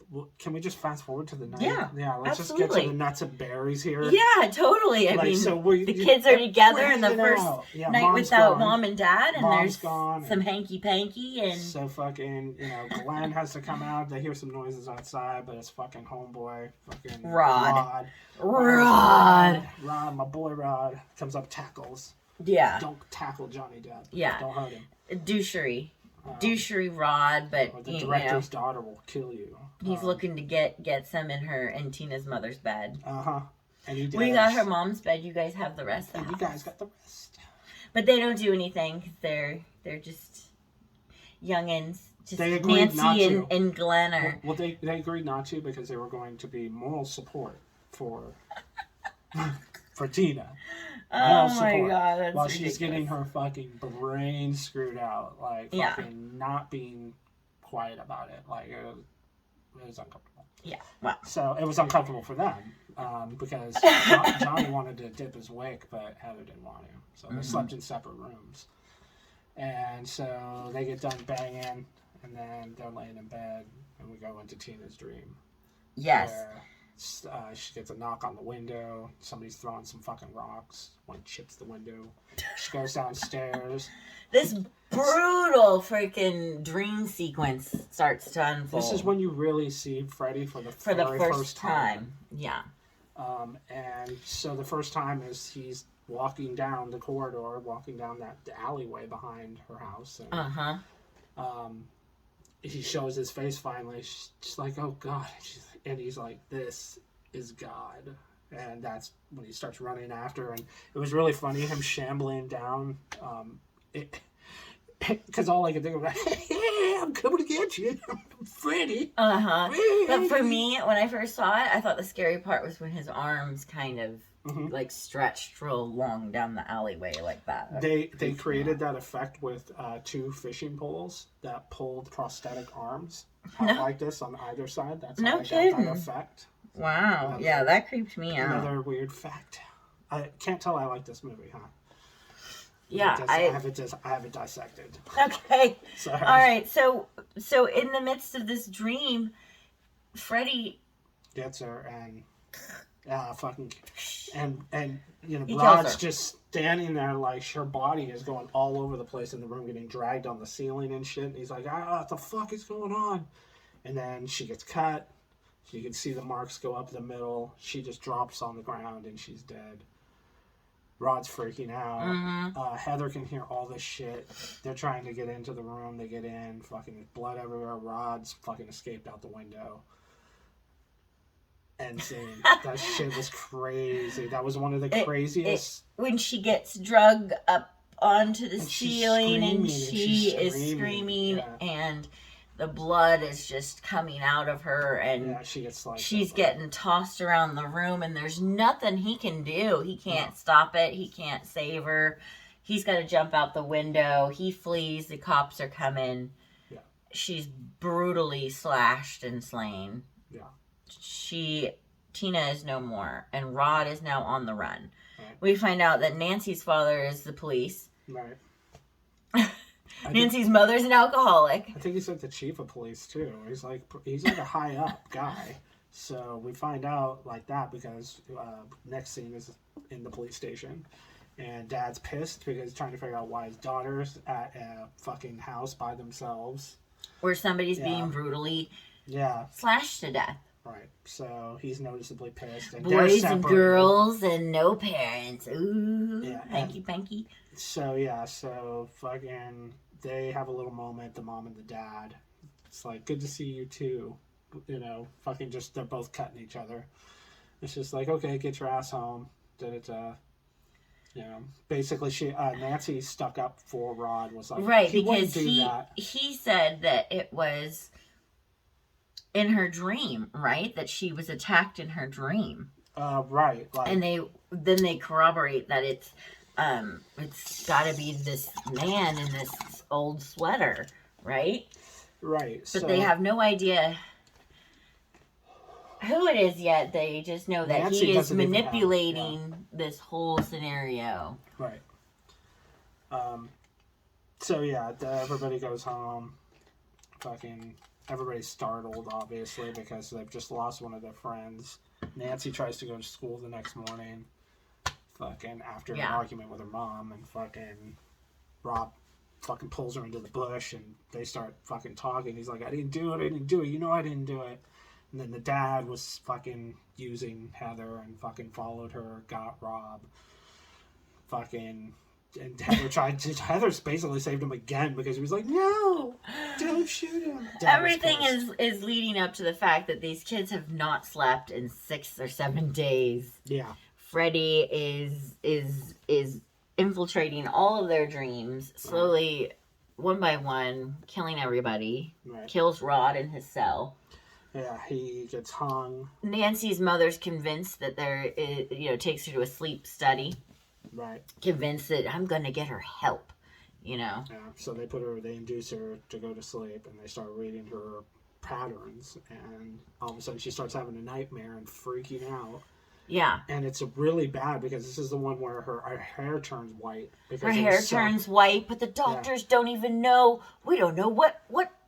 Well, can we just fast forward to the night? Yeah, Yeah, let's absolutely. just get to the nuts and berries here. Yeah, totally. I mean, the kids are together in the first night without mom and dad, and Mom's there's gone, some hanky-panky, and so fucking, Glenn has to come out. They hear some noises outside, but it's fucking homeboy, fucking Rod, my boy Rod comes up, tackles. Yeah. Don't tackle Johnny Depp. Yeah. Don't hurt him. Douchery Rod, but Or the director's daughter will kill you. he's looking to get some in her and Tina's mother's bed. And he does. We got her mom's bed. You guys have the rest of the And you house. guys got the rest. But they don't do anything 'cause they're just youngins. Just They agreed not Nancy to. and Glenn are. Well, they agreed not to because they were going to be moral support for Tina. Oh my god, that's while ridiculous. she's getting her fucking brain screwed out, like fucking not being quiet about it, like it was uncomfortable. Yeah, wow. So it was uncomfortable for them because Johnny wanted to dip his wick, but Heather didn't want to, so they slept in separate rooms. And so they get done banging, and then they're laying in bed, and we go into Tina's dream. Yes. Where, she gets a knock on the window. Somebody's throwing some fucking rocks. One chips the window. She goes downstairs. This brutal freaking dream sequence starts to unfold. This is when you really see Freddy for the very first time. Yeah. And so the first time is he's walking down the corridor, walking down the alleyway behind her house. And, he shows his face finally. She's like, oh God. And he's like, this is God. And that's when he starts running after her. And it was really funny, him shambling down. Because all I could think about, hey, I'm coming to get you, Freddy. But for me, when I first saw it, I thought the scary part was when his arms kind of stretched real long down the alleyway like that. They created that effect with 2 fishing poles that pulled prosthetic arms out like this on either side. That's how I got that effect. Wow. Yeah, that creeped me out. Another weird fact. I can't tell I like this movie, huh? Yeah, I have it dissected. Okay. Sorry. All right. So in the midst of this dream, Freddy gets her and he Rod's just standing there like her body is going all over the place in the room, getting dragged on the ceiling and shit. And he's like, what the fuck is going on? And then she gets cut. You can see the marks go up the middle. She just drops on the ground and she's dead. Rod's freaking out. Heather can hear all this shit. They're trying to get into the room. They get in. Fucking blood everywhere. Rod's fucking escaped out the window. And that shit was crazy. That was one of the craziest. When she gets drugged up onto the and ceiling and she is screaming yeah. and the blood is just coming out of her and yeah, she gets she's getting tossed around the room and there's nothing he can do. He can't stop it. He can't save her. He's got to jump out the window. He flees. The cops are coming. Yeah. She's brutally slashed and slain. Yeah. Tina is no more, and Rod is now on the run. Right. We find out that Nancy's father is the police. Right. Nancy's mother's an alcoholic. I think he's like the chief of police too. He's like a high up guy. So we find out like that because next scene is in the police station, and Dad's pissed because he's trying to figure out why his daughter's at a fucking house by themselves, Where somebody's being brutally slashed to death. Right. So he's noticeably pissed. And they're Boys and separated. girls and no parents. Ooh, Yeah, hanky panky. So fucking they have a little moment, the mom and the dad. It's like, good to see you too. You know, fucking just, they're both cutting each other. It's just like, okay, get your ass home. Da-da-da. You know, basically Nancy stuck up for Rod, was like, Right, he wouldn't because do that. he said that it was in her dream, right? That she was attacked in her dream. Right. Like, And they corroborate that it's got to be this man in this old sweater, right? right. But they have no idea who it is yet. They just know that Nancy he is doesn't even have- manipulating this whole scenario. Right. So yeah, everybody goes home. Fucking everybody's startled, obviously, because they've just lost one of their friends. Nancy tries to go to school the next morning. Fucking after an argument with her mom, and fucking Rob fucking pulls her into the bush, and they start fucking talking. He's like, I didn't do it. You know I didn't do it. And then the dad was fucking using Heather and fucking followed her, got Rob. Fucking, and Heather's basically saved him again because he was like, no, don't shoot him. Everything is leading up to the fact that these kids have not slept in 6 or 7 days. Yeah. Freddy is infiltrating all of their dreams, slowly, one by one, killing everybody. Right. Kills Rod in his cell. Yeah, he gets hung. Nancy's mother's convinced that takes her to a sleep study. Right. Convinced that I'm going to get her help, Yeah, so they induce her to go to sleep, and they start reading her patterns, and all of a sudden she starts having a nightmare and freaking out. Yeah. And it's really bad because this is the one where her hair turns white. Because her hair turns white, but the doctors don't even know. We don't know what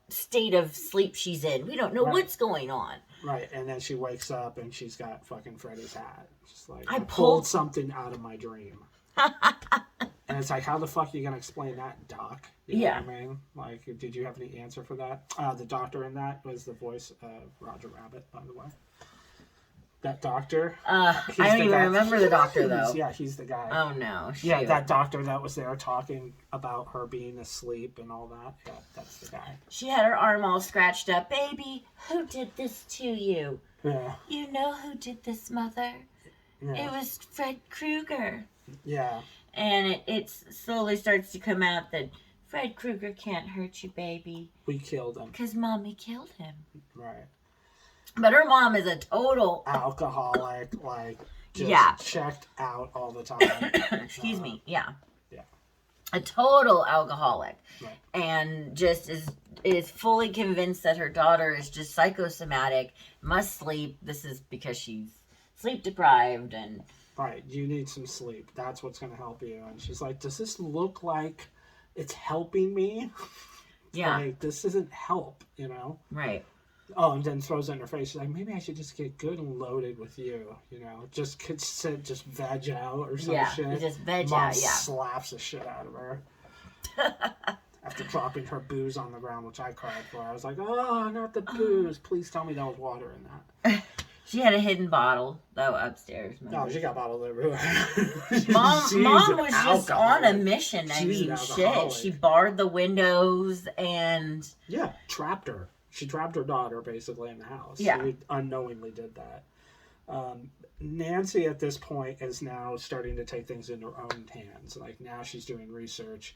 state of sleep she's in. We don't know what's going on. Right, and then she wakes up and she's got fucking Freddy's hat. Just like, I pulled something out of my dream. And it's like, how the fuck are you gonna explain that, Doc? You know what I mean? Like, did you have any answer for that? The doctor in that was the voice of Roger Rabbit, by the way. That doctor. I don't even remember the doctor, though. He's the guy. Oh, no. Shoot. Yeah, that doctor that was there talking about her being asleep and all that. Yeah, that's the guy. She had her arm all scratched up. Baby, who did this to you? Yeah. You know who did this, Mother? Yeah. It was Fred Krueger. Yeah. And it slowly starts to come out that Fred Krueger can't hurt you, baby. We killed him. Because Mommy killed him. Right. But her mom is a total alcoholic, like just checked out all the time. Excuse me. Yeah. Yeah. A total alcoholic. Right. And just is fully convinced that her daughter is just psychosomatic, must sleep. This is because she's sleep deprived and right, you need some sleep. That's what's gonna help you. And she's like, does this look like it's helping me? Yeah. Like, this isn't help, Right. Oh, and then throws it in her face. She's like, maybe I should just get good and loaded with you, just veg out or some shit. Yeah, just veg Mom out, slaps the shit out of her. After dropping her booze on the ground, which I cried for. I was like, oh, not the booze. Please tell me there was water in that. She had a hidden bottle, though, upstairs. No, she got bottles everywhere. Mom was just on a mission. Shit. She barred the windows and... Yeah, trapped her. She trapped her daughter, basically, in the house. Yeah. She unknowingly did that. Nancy, at this point, is now starting to take things into her own hands. Like, now she's doing research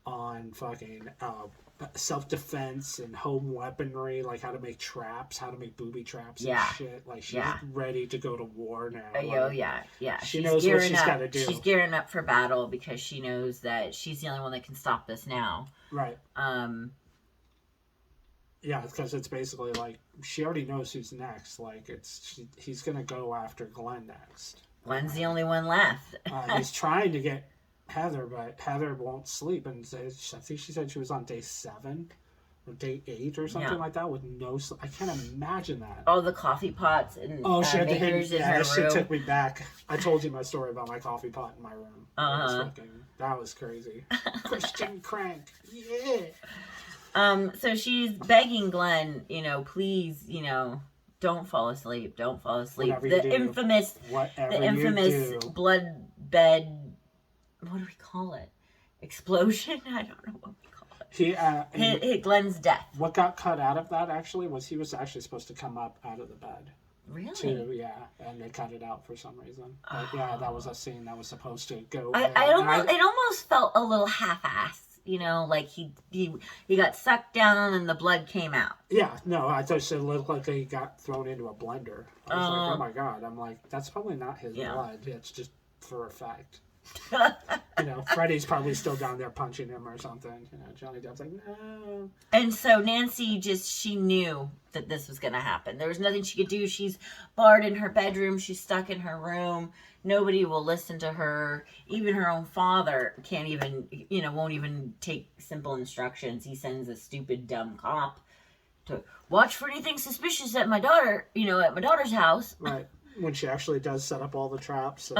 on fucking self-defense and home weaponry, like how to make traps, how to make booby traps and shit. Like, she's ready to go to war now. She knows what she's got to do. She's gearing up for battle because she knows that she's the only one that can stop this now. Right. Yeah, because it's basically like she already knows who's next. Like he's gonna go after Glenn next. Glenn's the only one left. He's trying to get Heather, but Heather won't sleep. And I think she said she was on day 7 or day 8 or something like that with no sleep. I can't imagine that. All the coffee pots and she had to hit. Yeah, that shit room. took me back. I told you my story about my coffee pot in my room. That was crazy. Christian crank. Yeah. So she's begging Glenn, please, Don't fall asleep. Don't fall asleep. Whatever you do, The infamous do. blood bed. What do we call it? Explosion? I don't know what we call it. Hit Glenn's death. What got cut out of that actually was he was actually supposed to come up out of the bed. Really? Too, yeah, and they cut it out for some reason. But yeah, that was a scene that was supposed to go. It almost felt a little half-assed. You know, like he got sucked down and the blood came out. Yeah, no, I thought it looked like he got thrown into a blender. I was like, oh my god. I'm like, that's probably not his blood. It's just for effect. You know, Freddy's probably still down there punching him or something. You know, Johnny Depp's like, no. And so Nancy she knew that this was going to happen. There was nothing she could do. She's barred in her bedroom. She's stuck in her room. Nobody will listen to her. Even her own father can't even, won't even take simple instructions. He sends a stupid, dumb cop to watch for anything suspicious at my daughter's house. Right. When she actually does set up all the traps.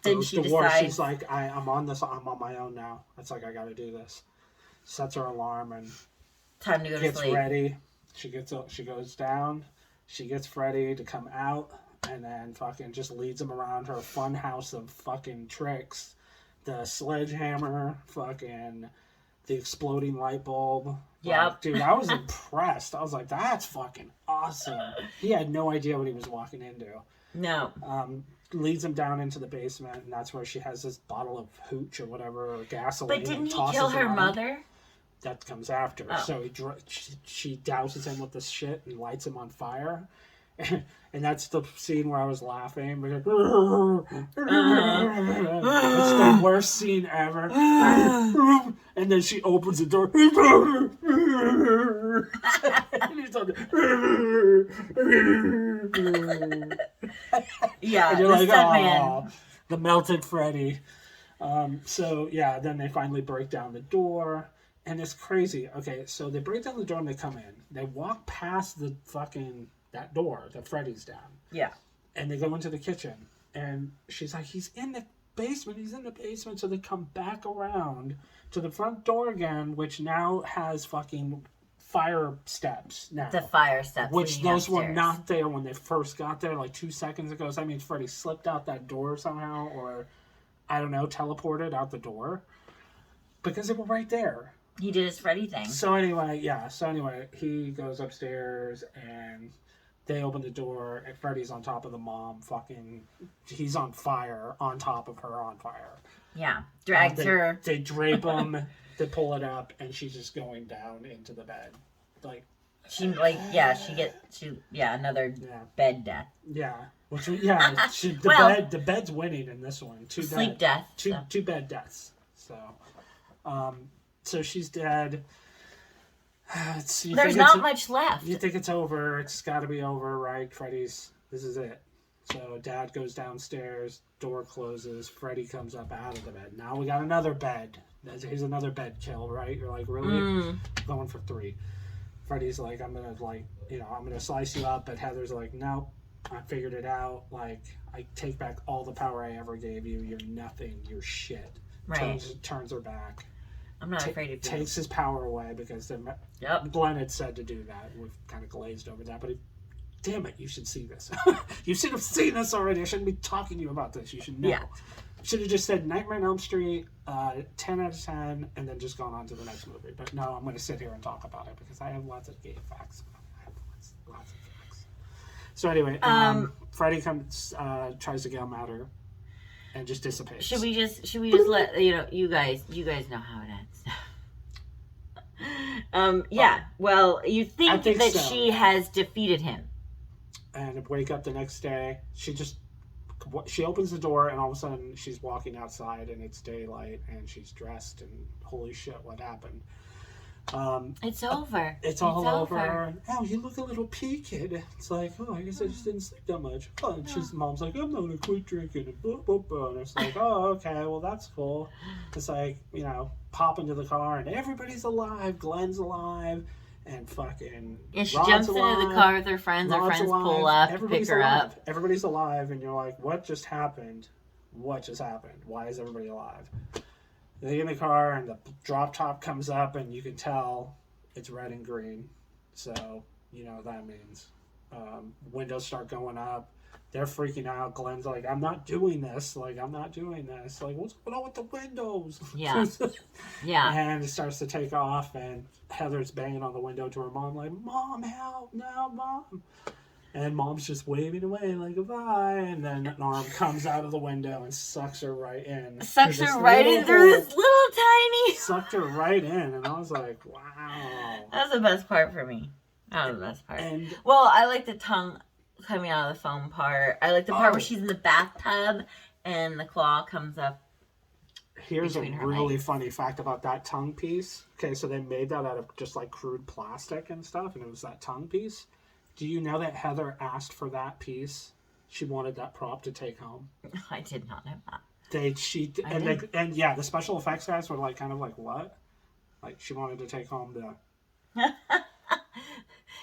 Then she decides. She's like, I'm on this. I'm on my own now. It's like, I got to do this. Sets her alarm and time to go to sleep. Gets ready. She goes down. She gets Freddy to come out, and then fucking just leads him around her fun house of fucking tricks. The sledgehammer, fucking the exploding light bulb. Yep. Like, dude, I was impressed. I was like, that's fucking awesome. He had no idea what he was walking into. No. Leads him down into the basement, and that's where she has this bottle of hooch or whatever, or gasoline. But didn't he kill her mother? That comes after. Oh. So she douses him with this shit and lights him on fire. And that's the scene where I was laughing. It's the worst scene ever. And then she opens the door. And he's on yeah, and you're the like, stuntman. The melted Freddy. So yeah, then they finally break down the door. And it's crazy. Okay, so they break down the door and they come in. They walk past the fucking... that door that Freddy's down. Yeah. And they go into the kitchen. And she's like, he's in the basement. He's in the basement. So they come back around to the front door again, which now has fucking fire steps now. The fire steps. Which those were not there when they first got there, like 2 seconds ago. So that means Freddy slipped out that door somehow, or, I don't know, teleported out the door. Because they were right there. He did his Freddy thing. So anyway, he goes upstairs and they open the door and Freddy's on top of the mom. He's on fire, on top of her on fire. Yeah, drags her. They drape him, they pull it up, and she's just going down into the bed. Another bed death. Yeah. The bed's winning in this one. Sleep death. Two bed deaths. So, so she's dead. There's not much left. You think it's over. It's got to be over, right? This is it. So Dad goes downstairs, door closes, Freddy comes up out of the bed. Now we got another bed. Here's another bed kill, right? You're like, really? Going for 3. Freddy's like, I'm going to slice you up. But Heather's like, nope, I figured it out. Like, I take back all the power I ever gave you. You're nothing. You're shit. Right. Turns her back. I'm not afraid of you. Takes his power away because Glenn had said to do that. We've kind of glazed over that, but damn it, you should see this. You should have seen this already. I shouldn't be talking to you about this. You should know. Yeah. Should have just said Nightmare on Elm Street, 10 out of 10, and then just gone on to the next movie. But no, I'm going to sit here and talk about it because I have lots of gay facts. Lots of facts. So anyway, Freddy tries to get him at her. And just dissipates. Should we just let you guys know how it ends? Yeah. Well, you think that so. She has defeated him. And wake up the next day, she opens the door and all of a sudden she's walking outside and it's daylight and she's dressed and holy shit, what happened? It's over. It's all over. Oh, you look a little peaked. It's like, oh, I guess I just didn't sleep that much. Oh, and mom's like, I'm not gonna quit drinking. And blah, blah, blah. And it's like, oh, okay, well, that's cool. It's like, pop into the car and everybody's alive. Glenn's alive. And fucking she jumps into the car with her friends. Her friends pull up, pick her up. Everybody's alive, and you're like, what just happened? What just happened? Why is everybody alive? They get in the car and the drop top comes up and you can tell it's red and green. So, you know what that means. Windows start going up. They're freaking out. Glenn's like, I'm not doing this. Like, I'm not doing this. Like, what's going on with the windows? Yeah. Yeah. And it starts to take off, and Heather's banging on the window to her mom, like, Mom, help, no, Mom. And Mom's just waving away, like, goodbye. And then an arm comes out of the window and sucks her right in. Sucks her right in through this little tiny... Sucked her right in. And I was like, wow. That was the best part for me. That was the best part. And well, I like the tongue coming out of the foam part. I like the part where she's in the bathtub and the claw comes up. Here's a really funny fact about that tongue piece. Okay, so they made that out of just like crude plastic and stuff, and it was that tongue piece. Do you know that Heather asked for that piece? She wanted that prop to take home. I did not know that. And yeah, the special effects guys were like, kind of like, what? Like, she wanted to take home the...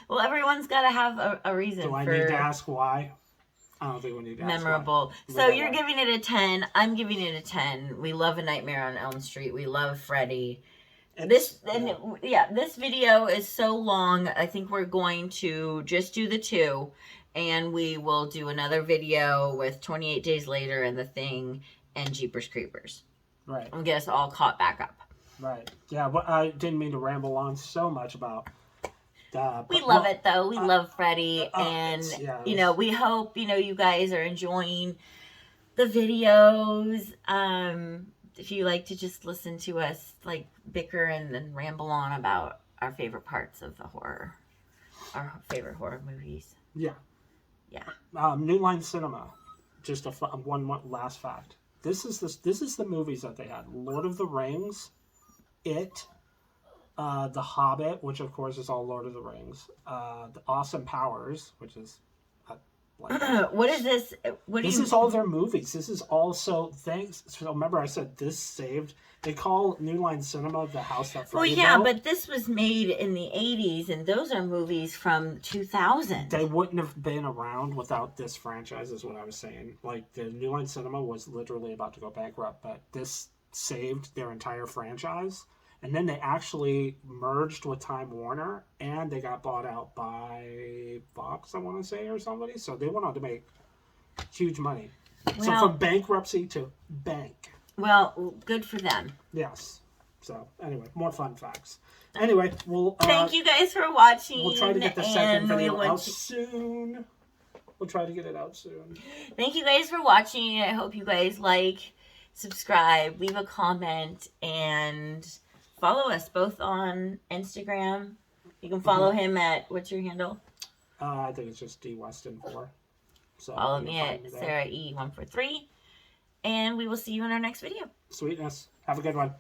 Well, everyone's got to have a reason. Do I need to ask why? I don't think we need to ask memorable. why. So you're giving it a 10. I'm giving it a 10. We love A Nightmare on Elm Street. We love Freddy. This video is so long. I think we're going to just do the 2, and we will do another video with 28 Days Later and The Thing and Jeepers Creepers. Right. And get us all caught back up. Right. Yeah, but I didn't mean to ramble on so much about we love it though. We love Freddy, and you know, we hope you guys are enjoying the videos. If you like to just listen to us like bicker and then ramble on about our favorite parts of the horror, our favorite horror movies. Yeah. Yeah. New Line Cinema. Just one last fact. This is the movies that they had: Lord of the Rings, It. The Hobbit, which of course is all Lord of the Rings. The Austin Powers, which is what is this? This is all their movies. This is also thanks. So remember, I said this saved. They call New Line Cinema the house that Freddy built. But this was made in the 80s, and those are movies from 2000. They wouldn't have been around without this franchise, is what I was saying. Like, the New Line Cinema was literally about to go bankrupt, but this saved their entire franchise. And then they actually merged with Time Warner, and they got bought out by Fox, I want to say, or somebody. So they went on to make huge money. Well, so from bankruptcy to bank. Well, good for them. Yes. So anyway, more fun facts. Anyway, we'll... Thank you guys for watching. We'll try to get the second video out soon. We'll try to get it out soon. Thank you guys for watching. I hope you guys like, subscribe, leave a comment, and... follow us both on Instagram. You can follow him at, what's your handle? I think it's just DWeston4. So follow me at SarahE143. And we will see you in our next video. Sweetness. Have a good one.